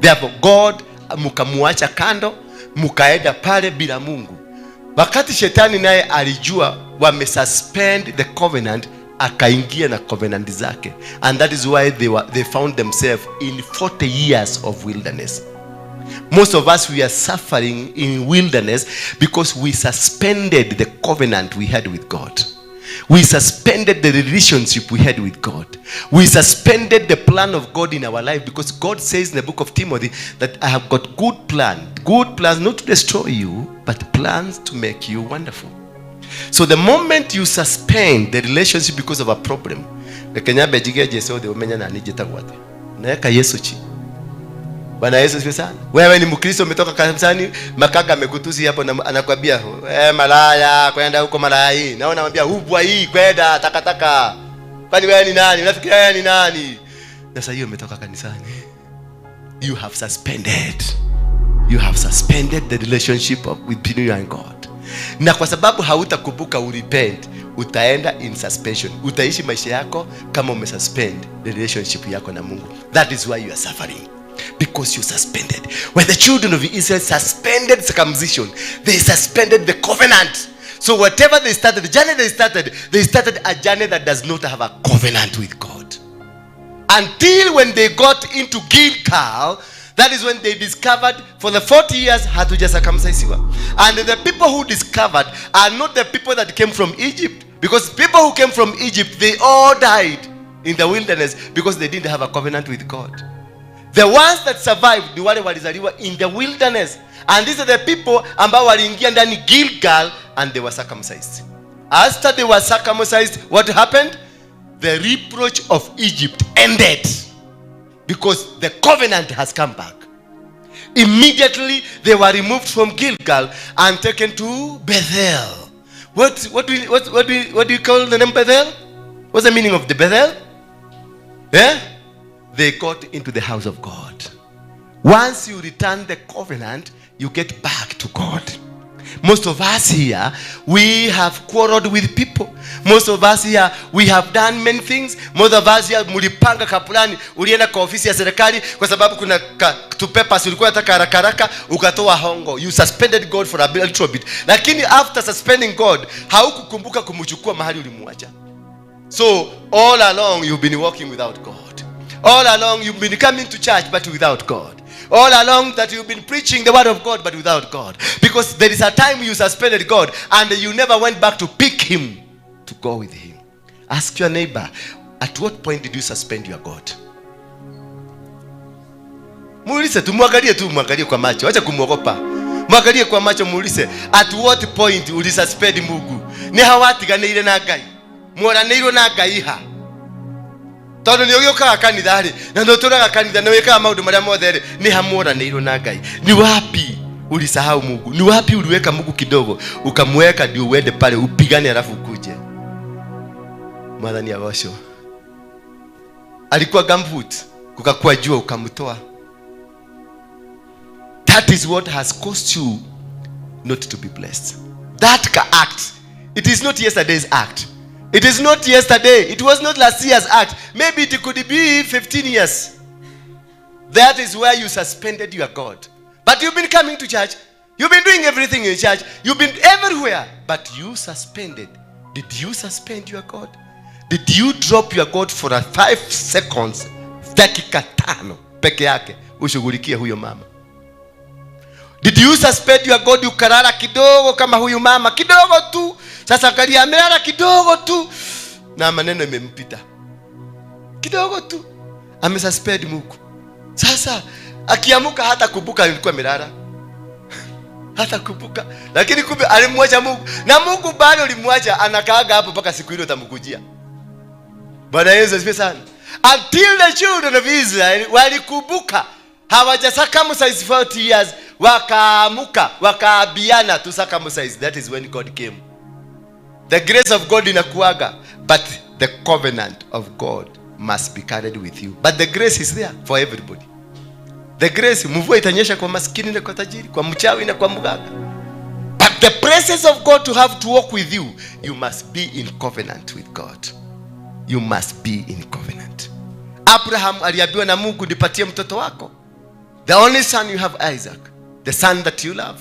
Therefore God mukamuacha kando, mukaenda pale bila Mungu. Wakati shetani naye alijua wamesuspend the covenant, akaingia na covenant zake, and that is why they found themselves in 40 years of wilderness. Most of us, we are suffering in wilderness because we suspended the covenant we had with God. We suspended the relationship we had with God. We suspended the plan of God in our life, because God says in the book of Timothy that I have got good plans not to destroy you, but plans to make you wonderful. So the moment you suspend the relationship because of a problem, the Kenya bejiga Yesu de umenya na nijeta gwate. Naeka Yesu chi. Bwana Yesu asifiwe sana. Wewe ni Mkristo umetoka kanisani, makaka amekutusi hapo na anakuambia, malaya, kwenda huko malaya. Na unamwambia ubwa hii kwenda takataka. Kwani wewe ni nani? Unafikiria wewe ni nani? Sasa hiyo umetoka kanisani. You have suspended the relationship between you and God. Na kwa sababu hautakumbuka urepent, utaenda in suspension. Utaishi maisha yako kama umesuspend the relationship yako na Mungu. That is why you are suffering, because you suspended. When the children of Israel suspended circumcision, they suspended the covenant. So whatever they started, the journey they started a journey that does not have a covenant with God. Until when they got into Gilgal, that is when they discovered for the 40 years hatuja circumcisiwa. And the people who discovered are not the people that came from Egypt, because people who came from Egypt, they all died in the wilderness because they didn't have a covenant with God. The ones that survived ni wale walizaliwa in the wilderness, and these are the people ambao waliingia ndani Gilgal and they were circumcised. After they were circumcised, what happened? The reproach of Egypt ended, because the covenant has come back. Immediately they were removed from Gilgal and taken to Bethel. What do you call the name Bethel? What's the meaning of the Bethel? Yeah? They got into the house of God. Once you return the covenant, you get back to God. Most of us here, we have quarreled with people. Most of us here, we have done many things. Most of us here, mulipanga kapulani, ulienda kwa ofisi ya serikali kwa sababu kuna papers ulikuwa unataka haraka haraka, ukatoa hongo. You suspended God for a little bit. Lakini after suspending God, haukukumbuka kumchukua mahali ulimwacha. So all along you've been walking without God. All along you've been coming to church but without God. All along that you've been preaching the word of God but without God. Because there is a time you suspended God and you never went back to pick him, to go with him. Ask your neighbor, at what point did you suspend your God? Muulize tu, muangalie kwa macho. Acha kumuogopa. Muangalie kwa macho, muulize, at what point ulisuspend Mungu? Ni hawatiganĩire na Ngai. Muoranĩirwo na Ngai ha. Tondũ nĩ ũgĩũkaga kanitha rĩ, na nĩ ũtũraga kanitha, nĩ wĩkaga maũndũ marĩa mothe rĩ, nĩ hamuoranĩirwo na Ngai. Ni wapi ulisahau Mungu. Ni wapi uliweka Mungu kidogo ukamweka ndio uende pale upigane alafu ukuje? Mwadhani ya washo alikuwa gambut, kukakuwa jua ukamtoa. That is what has caused you not to be blessed. That act, it is not yesterday's act. It is not yesterday. It was not last year's act. Maybe it could be 15 years. That is where you suspended your God. But you've been coming to church. You've been doing everything in church. You've been everywhere. But you suspended. Did you suspend your God? Did you drop your God for 5 seconds? Dakika 5 peke yake ushughulikie huyo mama. Did you suspend your God ukarara kidogo kama huyu mama? Kidogo tu. Sasa angalia amelala kidogo tu na maneno imempita. Kidogo tu. Amesuspend Mungu. Sasa akiamuka hata kubuka alikuwa amelala. Hata kubuka. Lakini kumbe alimwacha Mungu. Na Mungu bado alimwacha anakaaga hapo mpaka siku ile utamkujia. Bwana Yesu asifiwe sana. Until the children of Israel walikubuka, hawajacircumcise 40 years, wakaamuka, wakaabiana to circumcise. That is when God came. The grace of God inakuaga, but the covenant of God must be carried with you. But the grace is there for everybody. The grace, mvua itanyesha kwa maskini na kwa tajiri, kwa mchawi na kwa mganga. But the presence of God to have to walk with you, you must be in covenant with God. You must be in covenant. Abraham aliambiwa na Mungu, nipatie mtoto wako. The only son you have, Isaac. The son that you love.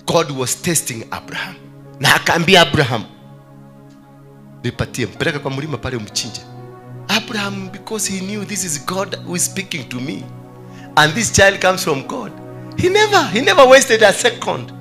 God was testing Abraham. Na akaambia Abraham, nipatie, mpeleka kwa mlima pale umchinje. Abraham, because he knew this is God who is speaking to me, and this child comes from God, he never wasted a second.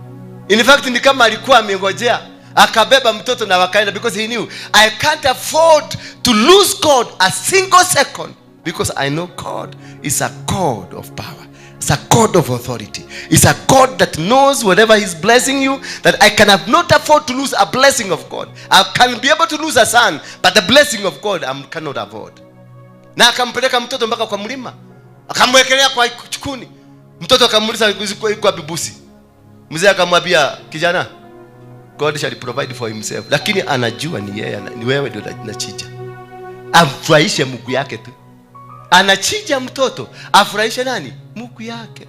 In fact, ni kama alikuwa amengojea, akabeba mtoto na wakaenda, because he knew I can't afford to lose God a single second, because I know God is a God of power. It's a God of authority. It's a God that knows whatever He's blessing you, that I cannot afford to lose a blessing of God. I can be able to lose a son, but the blessing of God I cannot afford. Na akampeleka mtoto mpaka kwa mlima, akamwekelea kwa chukuni. Mtoto akamuuliza kwa bibusi. Mzee akamwambia, kijana, God shall provide for himself. Lakini anajua ni yeye, ni wewe ndio unachinja. Afurahishe Mungu yake tu. Anachinja mtoto, afurahishe nani? Mungu yake.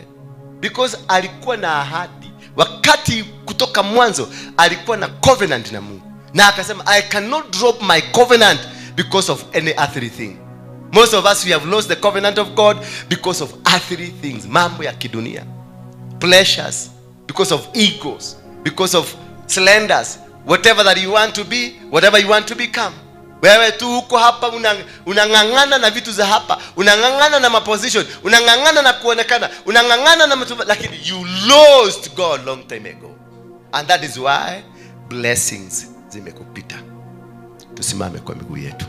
Because alikuwa na ahadi. Wakati kutoka mwanzo alikuwa na covenant na Mungu. Na akasema, I cannot drop my covenant because of any earthly thing. Most of us, we have lost the covenant of God because of earthly things. Mambo ya kidunia. Pleasures. Because of egos. Because of slanders. Whatever that you want to be, whatever you want to become. Wewe tu huko hapa unangangana na vitu za hapa, unangangana na maposition, unangangana na kuonekana, unangangana na mtu, lakini you lost God long time ago. And that is why blessings zimekupita. Tusimame kwa miguu yetu.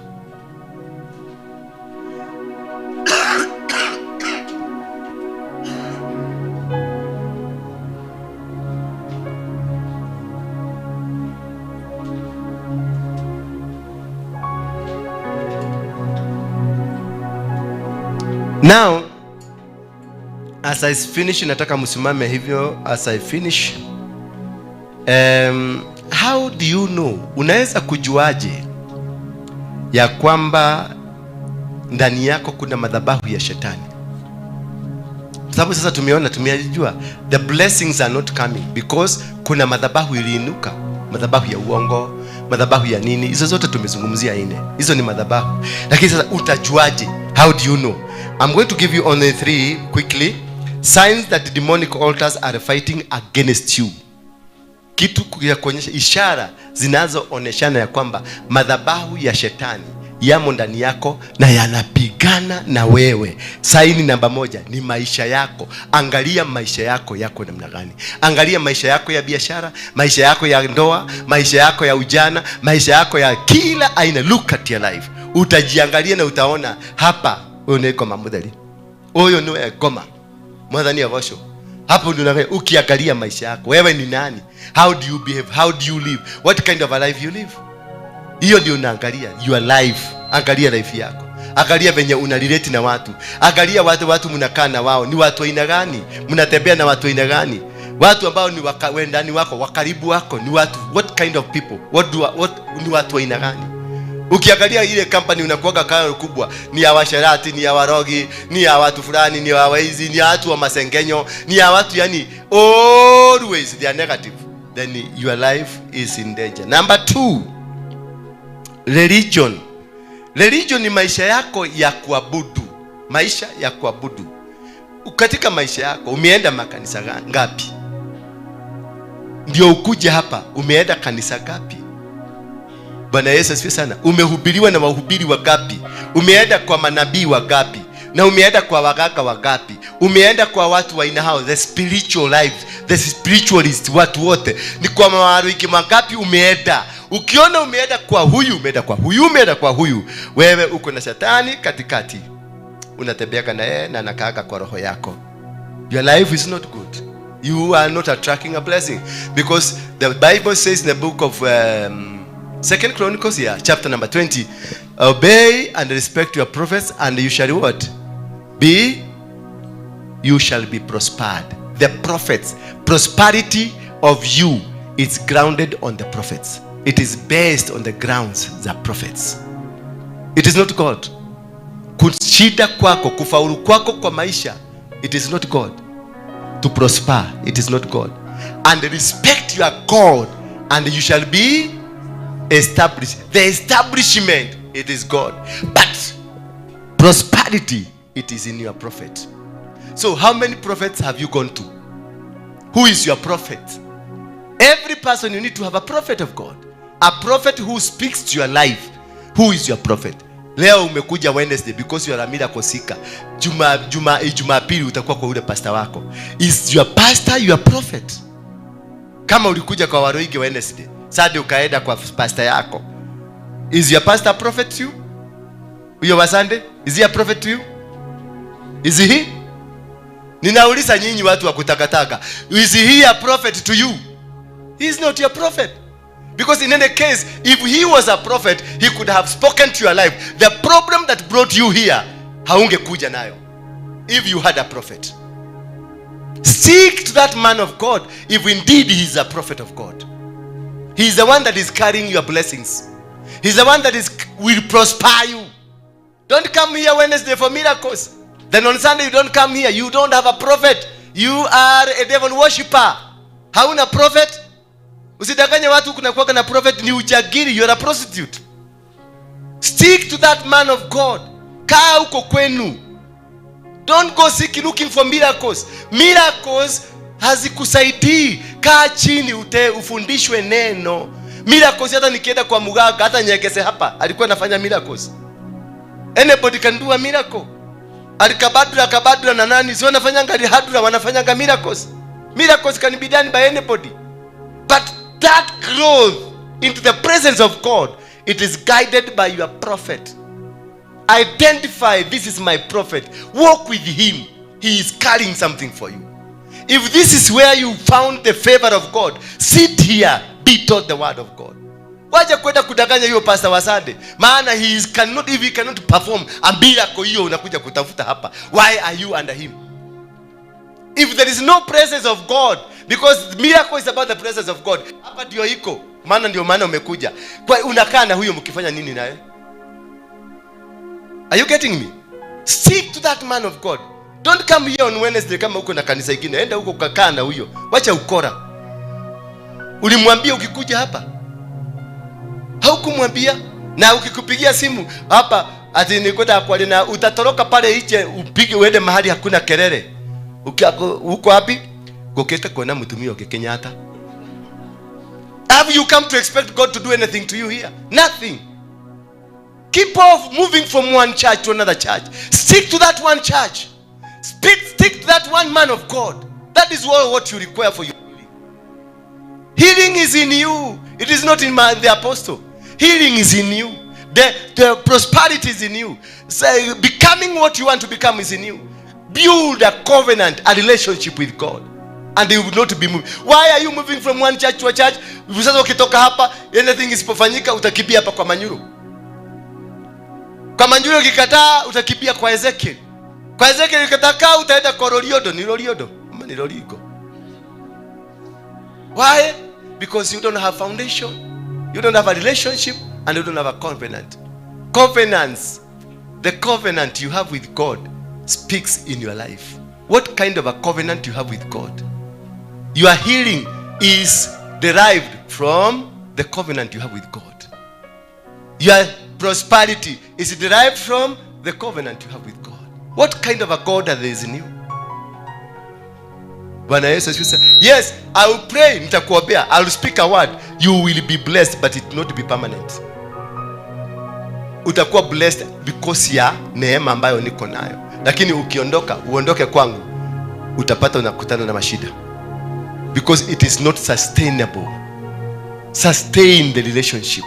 Now, as I finish, nataka msimame hivyo. As I finish, how do you know? Unaweza kujuaje ya kwamba ndani yako kuna madhabahu ya shetani? Sababu sasa tumejua the blessings are not coming because kuna madhabahu iliinuka, madhabahu ya uongo, madhabahu ya nini, hizo zote tumezungumzia ine. Hizo ni madhabahu. Lakini sasa utajuaje? How do you know? I'm going to give you only 3 quickly. Signs that demonic altars are fighting against you. Kitu ya kuonyesha, ishara zinazooneshana ya kwamba madhabahu ya shetani yamo ndani yako na yanapigana na wewe. Saini namba 1 ni maisha yako. Angalia maisha yako yako namna gani. Angalia maisha yako ya biashara, maisha yako ya ndoa, maisha yako ya ujana, maisha yako ya kila aina. Look at your life. Utajiangalia na utaona hapa wewe uko mamudhali. Huyo ni goma. Mwadhani ya washo. Hapo ndio ukiangalia maisha yako. Wewe ni nani? How do you behave? How do you live? What kind of a life you live? Hiyo ndio unaangalia your life. Angalia life yako. Angalia venye unarelate na watu. Angalia watu mnakaa na wao. Ni watu aina gani? Mnatembea na watu aina gani? Watu ambao ni wendani wako, wakaribu wako, ni watu, what kind of people? Ni watu aina gani? Ukiangalia ile company unakuaga kama kubwa, ni ya washarati, ni ya warogi, ni ya watu fulani, ni ya waizi, ni ya watu wa masengenyo, ni ya watu yani always they are negative. Then your life is in danger. Number 2, religion. Religion ni maisha yako ya kuabudu. Maisha ya kuabudu. Katika maisha yako umeenda makanisa ngapi? Ndio ukuje hapa, umeenda kanisa ngapi? Bwana Yesu asifiwe sana. Umehubiriwa na wahubiri wangapi? Umeenda kwa manabii wangapi? Na umeenda kwa waganga wangapi? Umeenda kwa watu wa hao, the spiritual life, the spiritualist, watu wote. Ni kwa mawariki mangapi umeenda? Ukiona umeenda kwa huyu, umeenda kwa huyu, umeenda kwa huyu, wewe uko na shetani katikati. Unatembea na yeye na anakaaga kwa roho yako. Your life is not good. You are not attracting a blessing, because the Bible says in the book of 2 Chronicles here, chapter number 20, obey and respect your prophets, and you shall what? You shall be prospered. The prophets, prosperity of you is grounded on the prophets. It is based on the grounds the prophets. It is not God. Kushida kwako, kufaulu kwako kwa maisha, it is not God. To prosper, it is not God. And respect your God, and you shall be established. The establishment, it is God. But prosperity, it is in your prophet. So how many prophets have you gone to? Who is your prophet? Every person, you need to have a prophet of God. A prophet who speaks to your life. Who is your prophet? Leo umekuja Wednesday because you are a miracle seeker. Jumapili utakuwa kwa ule pastor wako. Is your pastor your prophet? Kama ulikuja kwa Waroige Wednesday, Sunday ukaenda kwa pastor yako. Is your pastor a prophet to you? Uyo wa Sunday, is he a prophet to you? Is he? Ninauliza nyinyi watu wa kutakataka. Is he a prophet to you? He is not your prophet. Because in any case, if he was a prophet, he could have spoken to your life. The problem that brought you here, haungekuja nayo. If you had a prophet. Stick to that man of God, if indeed he is a prophet of God. He is the one that is carrying your blessings. He is the one that will prosper you. Don't come here Wednesday for miracles. Then on Sunday you don't come here. You don't have a prophet. You are a devil worshipper. Hauna prophet? Usidanganye watu kuna kuwa na prophet ni ujagiri. You are a prostitute. Stick to that man of God. Kaa uko kwenu. Don't go looking for miracles. Miracles hazikusaidii. Kaa chini ufundishwe neno. Miracles hata nikienda kwa muganga, hata Nyegese hapa alikuwa anafanya miracles. Anybody can do a miracle. Alikabadura na nani sio wanafanyanga lihadura, wanafanyanga miracles. Miracles can be done by anybody. But that growth into the presence of God, it is guided by your prophet. Identify, this is my prophet. Walk with him. He is carrying something for you. If this is where you found the favor of God, sit here, be taught the word of God. Waje kwenda kudanganya hiyo pastor wa Sunday. Maana he cannot perform a miracle hiyo unakuja kutafuta hapa. Why are you under him? If there is no presence of God, because miracle is about the presence of God. Hapa ndio iko. Ndio maana umekuja. Kwa unakaa na huyo mkifanya nini naye? Are you getting me? Stick to that man of God. Don't come here on Wednesday kama uko na kanisa ingine. Enda huko kakaa na huyo. Wacha ukora. Ulimwambia ukikuja hapa? Haukumwambia? Na ukikupigia simu hapa ati nikwenda kwa na utatoroka pale nje upige uende mahali hakuna kelele. Uko wapi? Goketa kuona mtumio wa Kenyatta. Have you come to expect God to do anything to you here? Nothing. Keep off moving from one church to another church. Stick to that one church. Stick to that one man of God. That is what you require for your healing. Healing is in you. It is not in the apostle. Healing is in you. The prosperity is in you. So becoming what you want to become is in you. Build a covenant, a relationship with God. And they will not be moved. Why are you moving from one church to a church? Sasa ukitoka hapa, anything isipofanyika utakimbia hapa kwa Manyuru. Kwa Manjuri ukikataa utakimbia kwa Ezekiel. Kwa Ezekiel ukikataa utaenda kwa Loliodo, ni Loliodo ama ni Loligo. Why? Because you don't have foundation, you don't have a relationship, and you don't have a covenant. Covenants, the covenant you have with God speaks in your life. What kind of a covenant you have with God? Your healing is derived from the covenant you have with God. Your prosperity is derived from the covenant you have with God. What kind of a God that is in you? Yes, I will pray, nitakuombea, I will speak a word, you will be blessed, but it will not be permanent. Utakuwa blessed because ya neema ambayo niko nayo. Lakini ukiondoka, uondoke kwangu, utapata unakutana na mashida. Because it is not sustainable. Sustain the relationship.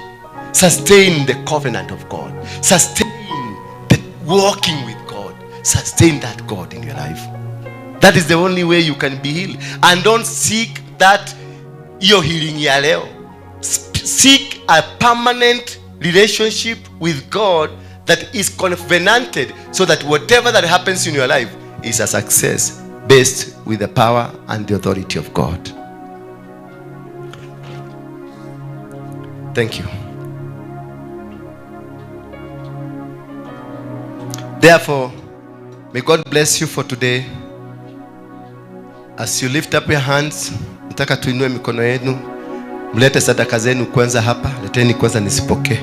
Sustain the covenant of God. Sustain the walking with God. Sustain that God in your life. That is the only way you can be healed. And don't seek that your healing ya leo. Seek a permanent relationship with God that is covenanted, so that whatever that happens in your life is a success based with the power and the authority of God. Thank you. Therefore, may God bless you for today. As you lift up your hands, nataka tuinue mikono yenu, mlete sadaka zenu kwanza hapa. Leteni kwanza nisipokee,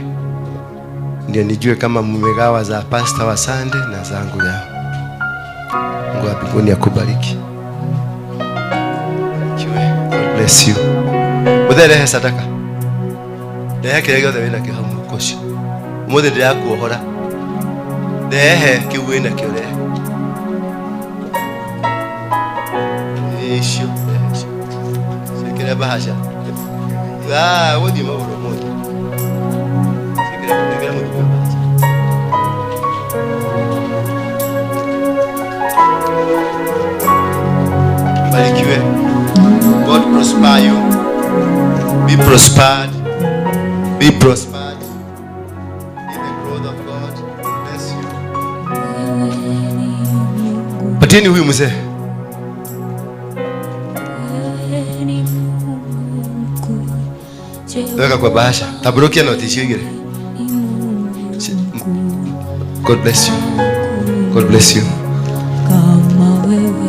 ndio nijue kama mmegawa za pastor wa Sunday na zangu leo. Mungu wa mbinguni akubariki. God bless you. Mudere sadaka. Ndehe kile gothe wina kihamu koshi. Mudere yaku ohora. Ndehe kiwina kiore. Isho. Sekere bahasha. Wodi mawuro modi. Sekere modi bahasha. Barikiwe. God prosper you. Be prospered. Be prospered in the growth of God. Bless you. Pateni huyu mzee. Weka kwa bahasha. Taburukia na utishigire. God bless you. God bless you.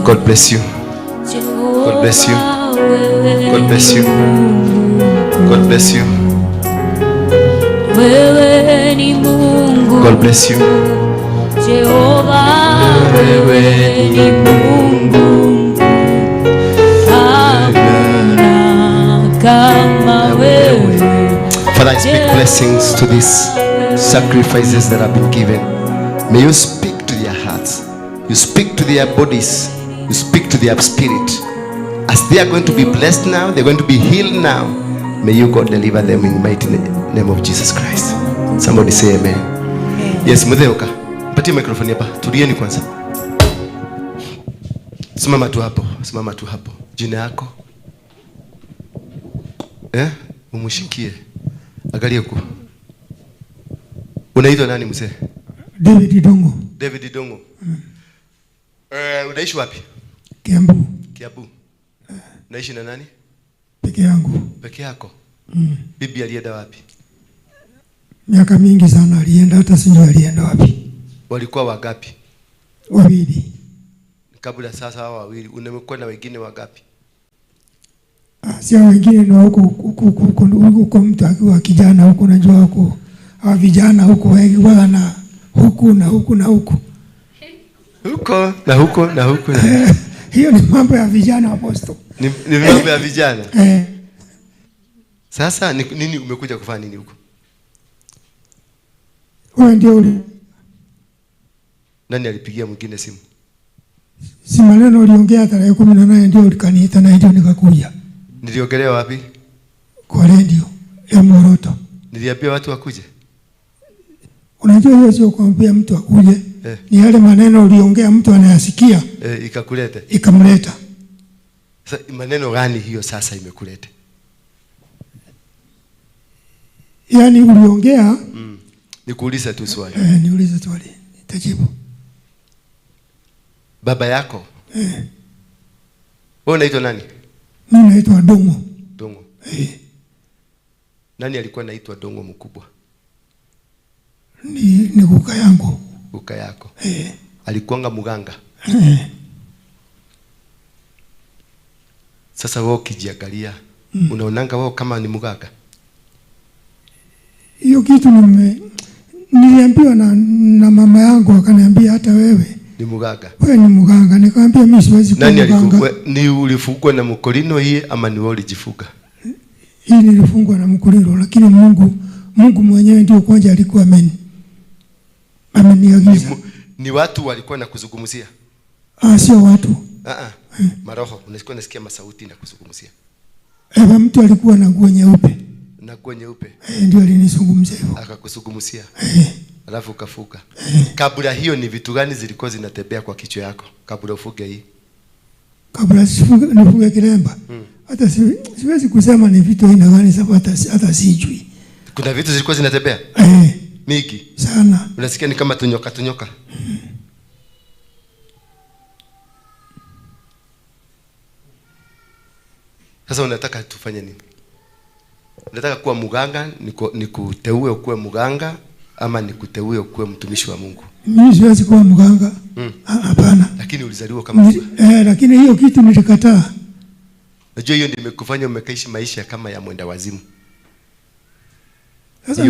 God bless you. God bless you. God bless you. God bless you. God bless you. Father, I speak blessings to these sacrifices that have been given. May you speak to their hearts. You speak to their bodies. You speak to their spirit. As they are going to be blessed now, they're going to be healed now. May you, God, deliver them in the mighty name of Jesus Christ. Somebody say amen. Yes, Mudheoka. Mpatie microphone hapa. Tulieni kwanza. Simama tu hapo. Simama tu hapo. Jina yako? Umushikie. Angalia huko. Unaitwa nani mzee? David Dongo. David Dongo. Unaishi wapi? Kiambu. Kiambu. Unaishi na nani? Peke yangu. Peke yako? Bibi alienda wapi? Miaka mingi sana alienda, hata sijui alienda wapi. Walikuwa wangapi? Wawili. Kabla sasa hao wawili, unamekwenda na wengine wangapi? Sio wengine ni huko mtu akiwa kijana huko, unajua huko hawa vijana huko wengi wana huku na huku na huku. Huko na huko na huko. Hiyo ni mambo ya vijana Apostle. Ni mambo ya vijana. Sasa nini umekuja kufanya nini huko? Wewe ndio ule. Nani alipigia mwingine simu? Si maneno uliongea tarehe 18 ndio ulikaniita na ndio nikakuja. Niliongelea wapi? Kwa radio ya Moroto. Niliambia watu wakuje. Unajua hiyo sio kuambia mtu akuje. Ni yale maneno uliongea mtu anayasikia. Ikakuleta. Ikamleta. Sasa maneno gani hiyo sasa imekuleta? Yaani uliongea Nikuulize tu swali. Niulize swali. Nitajibu. Baba yako? Wewe unaitwa nani? Mimi naitwa Dongo. Dongo. Nani alikuwa anaitwa Dongo mkubwa? Ni kuka yangu. Kuka yako. Alikuanga mganga. Sasa wewe ukijiangalia, unaonanga wewe kama ni mganga? Hiyo kitu niliambiwa na mama yangu, akaniambia hata wewe ni mganga. Wewe ni mganga. Nikamwambia mimi siwezi kuwa mganga. Nani alikuwa ni ulifungwa na mkolino hii ama ni wewe ulijifuga? Hii nilifungwa na mkolino, lakini Mungu mwenyewe ndio kwanza alikuwa ameniagiza. Ni watu walikuwa na kuzungumzia? Sio watu. Maroho, unasikia masauti na kuzungumzia. Mtu alikuwa na nguo nyeupe. Na nguo nyeupe. Ndio alinizungumzia hivyo. Akakuzungumzia. Alafu ukafuka. Kabla hiyo ni vitu gani zilikuwa zinatembea kwa kichwa yako kabla ufuge hii? Kabla nifuge kilemba. Hata siwezi kusema ni vitu aina gani, sababu hata sijui. Kuna vitu zilikuwa zinatembea? Mingi sana. Unasikia ni kama tunyoka. Sasa unataka tufanye nini? Unataka kuwa mganga, nikuteue ukuwe mganga ama nikuteue ukuwe mtumishi wa Mungu? Mimi siwezi kuwa mganga. Hapana. Lakini ulizaliwa kama lakini hiyo kitu nilikataa. Najua hiyo ndio imekufanya umekaishi maisha kama ya mwenda wazimu. Sasa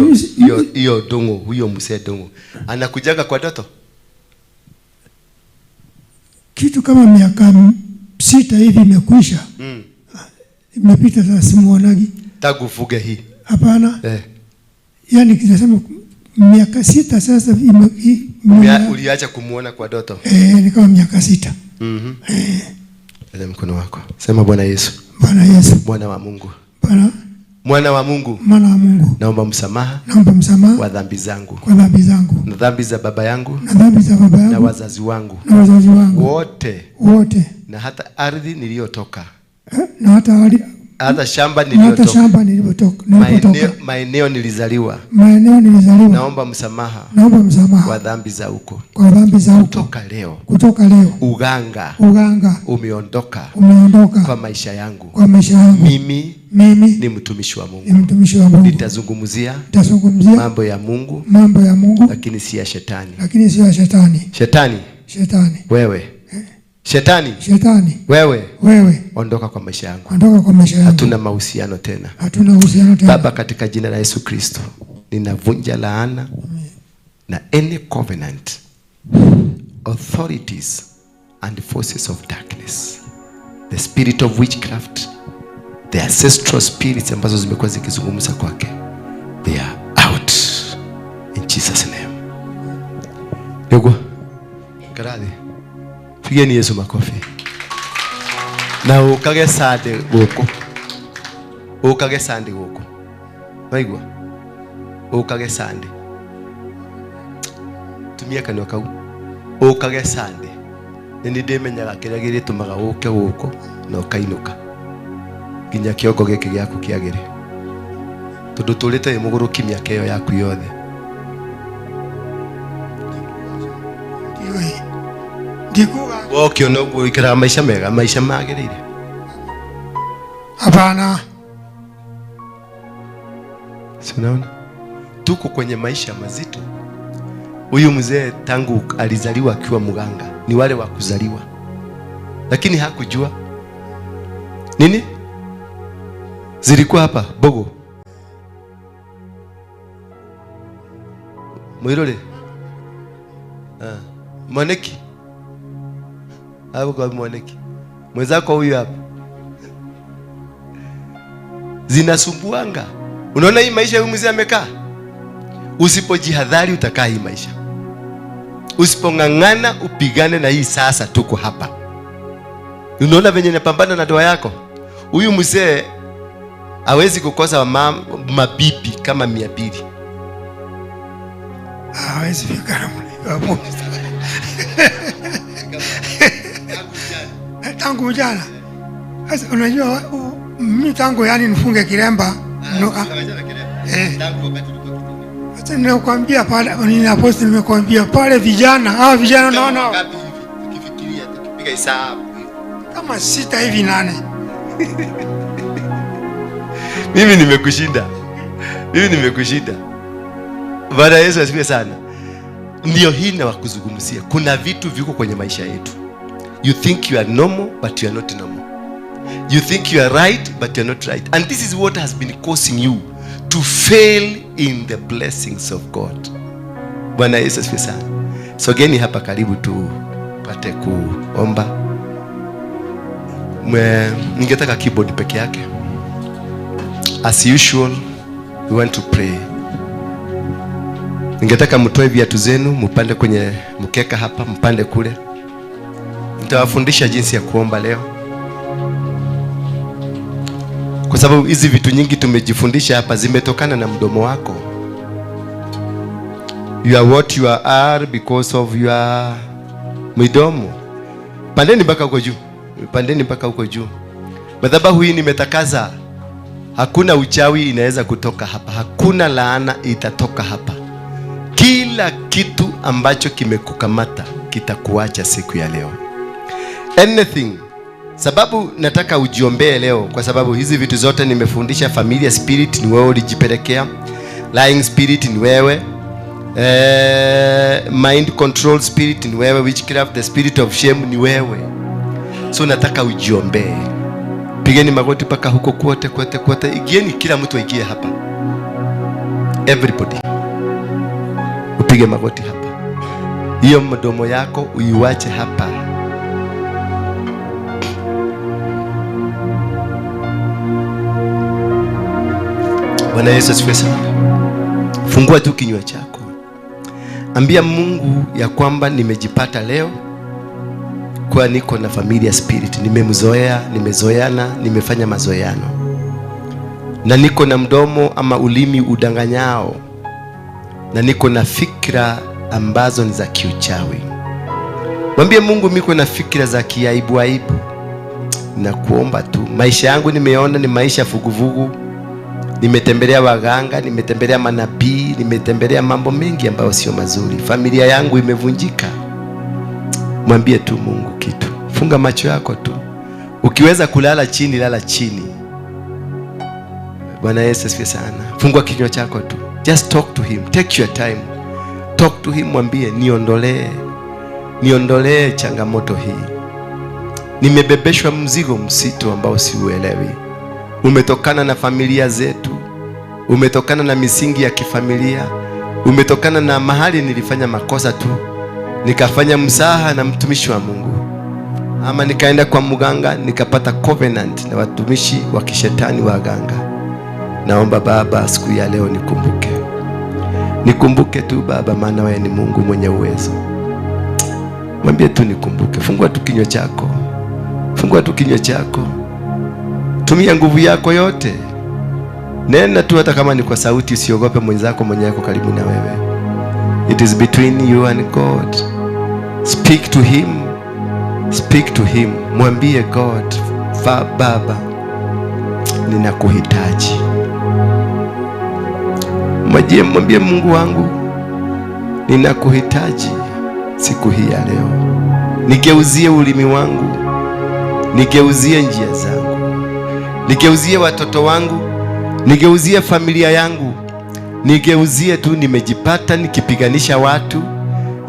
hiyo Dongo, huyo mzee Dongo anakujaga kwa ndoto? Kitu kama miaka 6 hivi imekwisha. Imepita sasa, simuonagi. Tangu ufuge hii? Hapana. Yaani kinasema miaka 6 sasa uliacha kumuona kwa ndoto? Ni kama miaka 6. Ele mkono wako. Sema Bwana Yesu. Bwana Yesu. Bwana wa Mungu. Mwana wa Mungu. Naomba msamaha. Wa dhambi zangu. Na dhambi za baba yangu. Na wazazi wangu. Wote. Na hata ardhi niliyotoka. Na hata shamba niliyotoka. Maeneo nilizaliwa. Naomba msamaha. Wa dhambi za huko. Kutoka leo. Uganga. Umeondoka. Kwa maisha yangu. Mimi ni mtumishi wa Mungu. Nitazungumzia mambo ya Mungu. Lakini si ya shetani. Shetani. Wewe. Shetani. Wewe. Ondoka kwa maisha yangu. Hatuna mahusiano tena. Baba, katika jina la Yesu Kristo, ninavunja laana na any covenant, authorities and forces of darkness, the spirit of witchcraft, the ancestral spirits ambazo zimekuwa zikizungumza kwake. They are out in Jesus name. Yogo karadi pigeni Yesu makofi. Na ukage sande guko. Waigwa? Ukage sande. Tumia kanwa kau. Ukage sande. Nini ndemenyaga kiria giritumaga uke guko na ukainuka. Ginya kiongo giki giaku kiagire. Tondu turite muguruki miaka iyo yaku yothe. Ukiona uguo ikara maisha mega, maisha magirire? Hapana. Unaona? Tuko kwenye maisha mazito. Huyu mzee tangu alizaliwa akiwa mganga, ni wale wa kuzaliwa. Lakini hakujua nini zilikuwa hapa Bogo. Mwirole. Mwaneki. Hapo kwa mwaneki. Mwenzako huyu hapa. Zinasumbuanga. Unaona hii maisha huyu mzee amekaa? Usipojihadhari utakaa hii maisha. Usipongangana upigane na hii sasa tuko hapa. Unaona venye napambana na ndoa yako? Huyu mzee hawezi kukosa mabibi kama 200. Hawezi fikana hapo. Tangu jana. Sasa unajua mimi tangu yani nifunge kilemba. Tangu wakati ulikuwa Acha ninakwambia pale, ninaposti nimekwambia pale vijana, hawa vijana unaona ngapi hivi? Tukifikiria tukipiga hesabu kama 6 hivi 8. Mimi nimekushinda. Bwana Yesu asifiwe sana. Ndio hii na wakuzungumzia. Kuna vitu viko kwenye maisha yetu. You think you are normal but you are not normal. You think you are right but you are not right. And this is what has been causing you to fail in the blessings of God. Bwana Yesu asifiwe sana. Sogeni hapa karibu tupate kuomba. Ningetaka keyboard peke yake. As usual, we want to pray. Ningetaka mtoe viatu zenu, mpande kwenye mkeka hapa, mpande kule. Nitawafundisha jinsi ya kuomba leo. Kwa sababu hizi vitu nyingi tumejifundisha hapa zimetokana na mdomo wako. You are what you are because of your midomo. Pandeni mpaka huko juu. Madhabahu hii nimetakaza. Hakuna uchawi inaweza kutoka hapa. Hakuna laana itatoka hapa. Kila kitu ambacho kimekukamata kitakuacha siku ya leo. Anything. Sababu nataka ujiombee leo, kwa sababu hizi vitu zote nimefundisha. Familiar spirit ni wewe ulijipelekea. Lying spirit ni wewe. Mind control spirit ni wewe. Witchcraft, the spirit of shame ni wewe. So nataka ujiombee. Pigeni magoti paka huko kote. Igieni, kila mtu aingie hapa. Everybody. Upige magoti hapa. Hiyo mdomo yako uiwache hapa. Bwana Yesu asifiwe sana. Fungua tu kinywa chako. Ambia Mungu ya kwamba nimejipata leo kwa niko na familia spirit. Nimezoeana, nimefanya mazoeano. Na niko na mdomo ama ulimi udanganyao. Na niko na fikra ambazo ni za kiuchawi. Mwambie Mungu, miko na fikra za kiaibu. Na kuomba tu. Maisha yangu nimeona ni maisha fuguvugu. Nimetembelea waganga, nimetembelea manabii, nimetembelea mambo mengi ambayo sio mazuri. Familia yangu imevunjika. Mwambie tu Mungu kitu. Funga macho yako tu. Ukiweza kulala chini, lala chini. Bwana Yesu asifiwe sana. Fungua kinywa chako tu. Just talk to him. Take your time. Talk to him, mwambie niondolee changamoto hii. Nimebebeshwa mzigo mzito ambao siuelewi. Umetokana na familia zetu. Umetokana na misingi ya kifamilia. Umetokana na mahali nilifanya makosa tu. Nikafanya msaha na mtumishi wa Mungu. Ama nikaenda kwa mganga nikapata covenant na watumishi wa kishetani wa ganga. Naomba Baba, siku ya leo nikumbuke tu Baba, maana wewe ni Mungu mwenye uwezo. Mwambie tu nikumbuke. Fungua tu kinywa chako. Tumia nguvu yako yote. Nena tu, hata kama ni kwa sauti. Usiogope mwenzako mwenye yako karibu na wewe. It is between you and God. Speak to him. Mwambie God, Baba, ninakuhitaji. Mwambie Mungu wangu, ninakuhitaji siku hii ya leo. Nigeuzie ulimi wangu. Nigeuzie njia zangu. Nigeuzie watoto wangu. Nigeuzie familia yangu. Nigeuzie tu. Nimejipata nikipiganisha watu.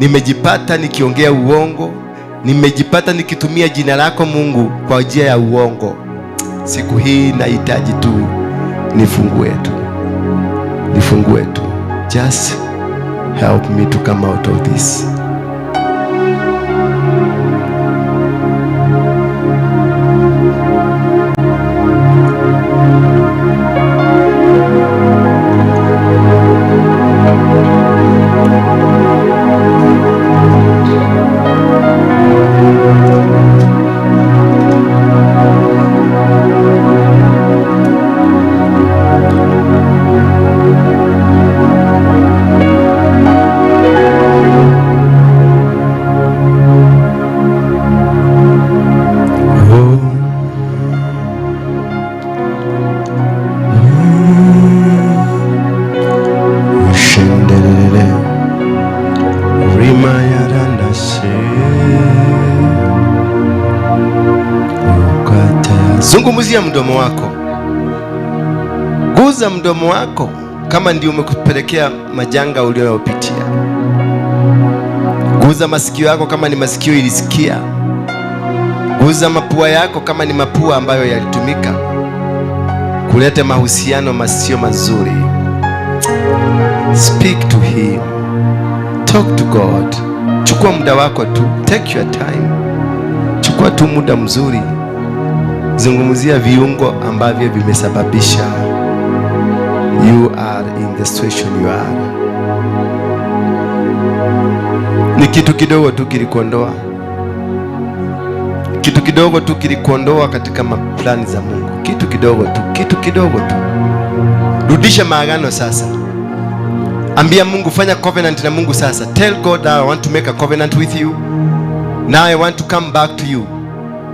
Nimejipata nikiongea uongo. Nimejipata nikitumia jina lako Mungu kwa njia ya uongo. Siku hii nahitaji tu nifungue tu. Just help me to come out of this. Zungumzia mdomo wako, guza mdomo wako kama ndio umekupelekea majanga uliyopitia. Guza masikio yako kama ni masikio ilisikia. Guza mapua yako kama ni mapua ambayo yalitumika kuleta mahusiano masio mazuri. Speak to him. Talk to God. Chukua muda wako tu. Take your time. Chukua tu muda mzuri. Zungumzia viungo ambavyo vimesababisha you are in the situation you are. Ni kitu kidogo tu kilikuondoa. Kitu kidogo tu kilikuondoa katika maplani za Mungu. Kitu kidogo tu, kitu kidogo tu. Rudisha maagano sasa. Ambia Mungu, fanya covenant na Mungu sasa. Tell God, I want to make a covenant with you. Now I want to come back to you.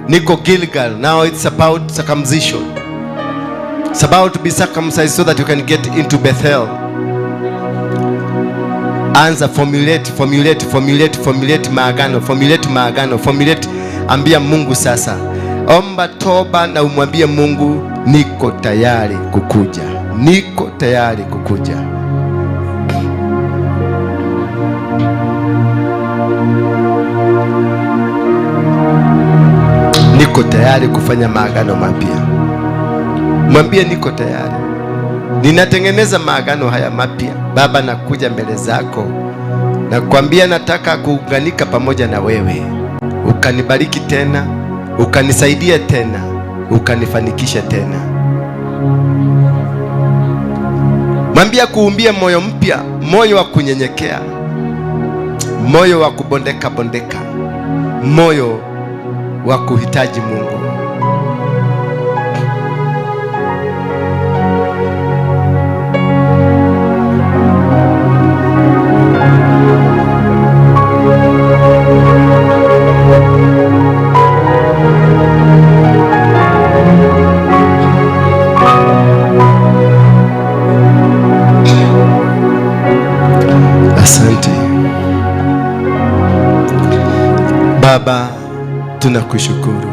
Niko Gilgal. Now it's about circumcision. It's about to be circumcised so that you can get into Bethel. Anza formulate maagano, formulate. Ambia Mungu sasa. Omba toba na umwambie Mungu, niko tayari kukuja. Niko tayari kukuja. Niko tayari kufanya maagano mapya. Mwambie niko tayari. Ninatengeneza maagano haya mapya. Baba, nakuja mbele zako. Nakwambia nataka kuunganika pamoja na wewe. Ukanibariki tena, ukanisaidia tena, ukanifanikisha tena. Mwambia kuumbia moyo mpya, moyo wa kunyenyekea, moyo wa kubondeka, moyo wa kuhitaji Mungu. Asante Baba, tunakushukuru.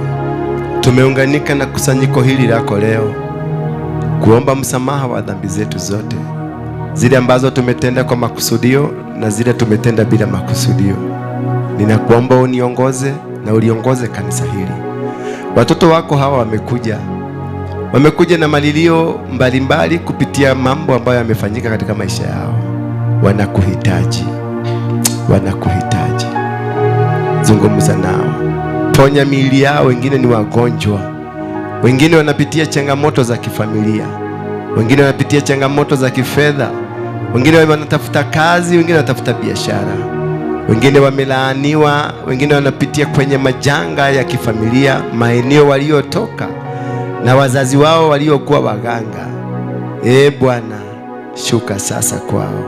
Tumeunganika na kusanyiko hili lako leo kuomba msamaha wa dhambi zetu zote, zile ambazo tumetenda kwa makusudio na zile tumetenda bila makusudio. Ninakuomba uniongoze na uliongoze kanisa hili. Watoto wako hawa wamekuja na malilio mbalimbali kupitia mambo ambayo yamefanyika katika maisha yao. Wanakuhitaji. Zungumza nao, ponya miili yao. Wengine ni wagonjwa, wengine wanapitia changamoto za kifamilia, wengine wanapitia changamoto za kifedha, wengine wanatafuta kazi, wengine wanatafuta biashara, wengine wamelaaniwa, wengine wanapitia kwenye majanga ya kifamilia, maeneo waliotoka na wazazi wao waliokuwa waganga. Bwana, shuka sasa kwao,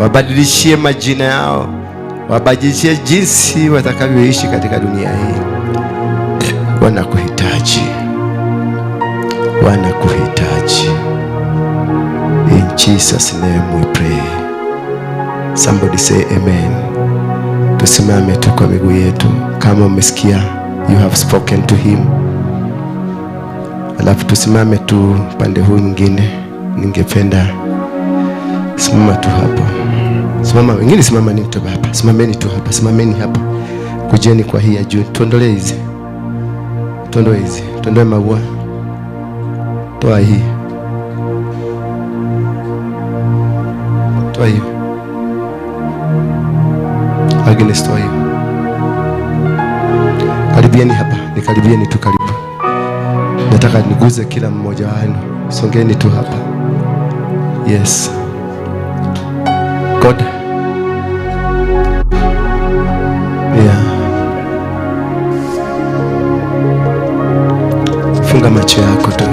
wabadilishie majina yao, wabadilishie jinsi watakavyoishi katika dunia hii. Wanakuhitaji. In Jesus name we pray. Somebody say amen. Tusimame tu kwa miguu yetu. Kama umesikia, you have spoken to him. Alafu tusimame tu pande huu mwingine. Ningependa simama tu hapo. Simama, wengine simama ni tu hapa. Simameni tu hapa, simameni hapa. Kujeni kwa hii ya juu. Tuondolee hizi. Tuondoe maua. Toa hii. Toa hii. Agnes, toa hii. Karibieni hapa. Nikaribieni tu karibu. Nataka niguze kila mmoja wenu. Songeni tu hapa. Yes. God. Yeah. Funga macho yako tu.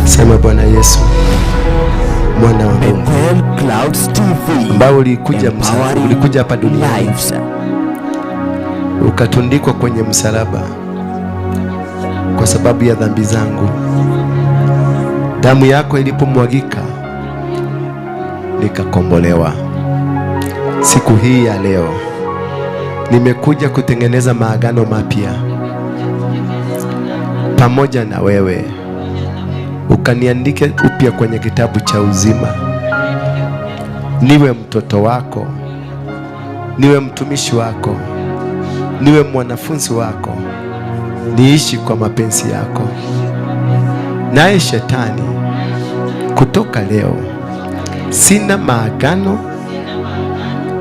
Sema, Bwana Yesu, mwana wa Mungu, ambao ulikuja hapa duniani, ukatundikwa kwenye msalaba kwa sababu ya dhambi zangu. Damu yako ilipomwagika nikakombolewa. Siku hii ya leo nimekuja kutengeneza maagano mapya. pamoja na wewe, ukaniandike upya kwenye kitabu cha uzima. Niwe mtoto wako, niwe mtumishi wako, niwe mwanafunzi wako, niishi kwa mapenzi yako. Naye shetani, kutoka leo sina maagano,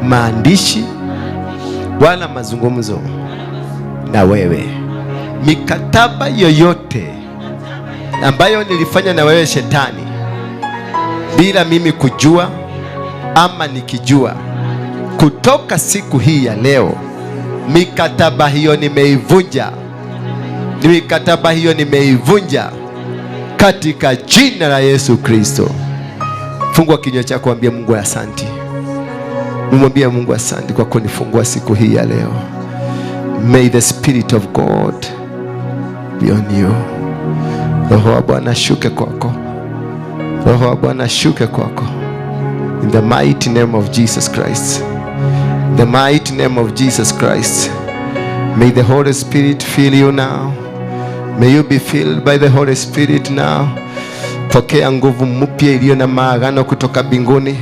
maandishi wala mazungumzo na wewe. Mikataba yoyote ambayo nilifanya na wewe shetani, bila mimi kujua ama nikijua, kutoka siku hii ya leo, mikataba hiyo nimeivunja. Mikataba hiyo nimeivunja katika jina la Yesu Kristo. Fungua kinywa chako, mwambie Mungu asante. Mwambie Mungu asante kwa kunifungua siku hii ya leo. May the Spirit of God be on you. Roho wa Bwana shuke kwako. Roho wa Bwana shuke kwako. In the mighty name of Jesus Christ. The mighty name of Jesus Christ. May the Holy Spirit fill you now. May you be filled by the Holy Spirit now. Pokea nguvu mpya iliyo na maagano kutoka mbinguni.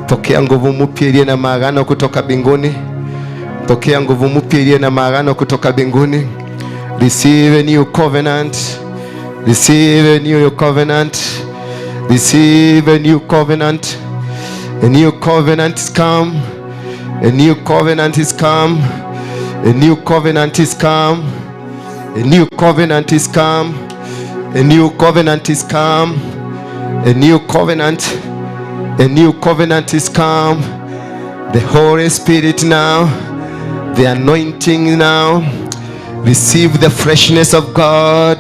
Pokea nguvu mpya iliyo na maagano kutoka mbinguni. Pokea nguvu mpya iliyo na maagano kutoka mbinguni. Receive a new covenant. Receive a new covenant. Receive a new covenant. A new covenant is come. A new covenant is come. A new covenant is come. A new covenant is come. A new covenant is come. A new covenant. A new covenant is come. The Holy Spirit now. The anointing now. Receive the freshness of God.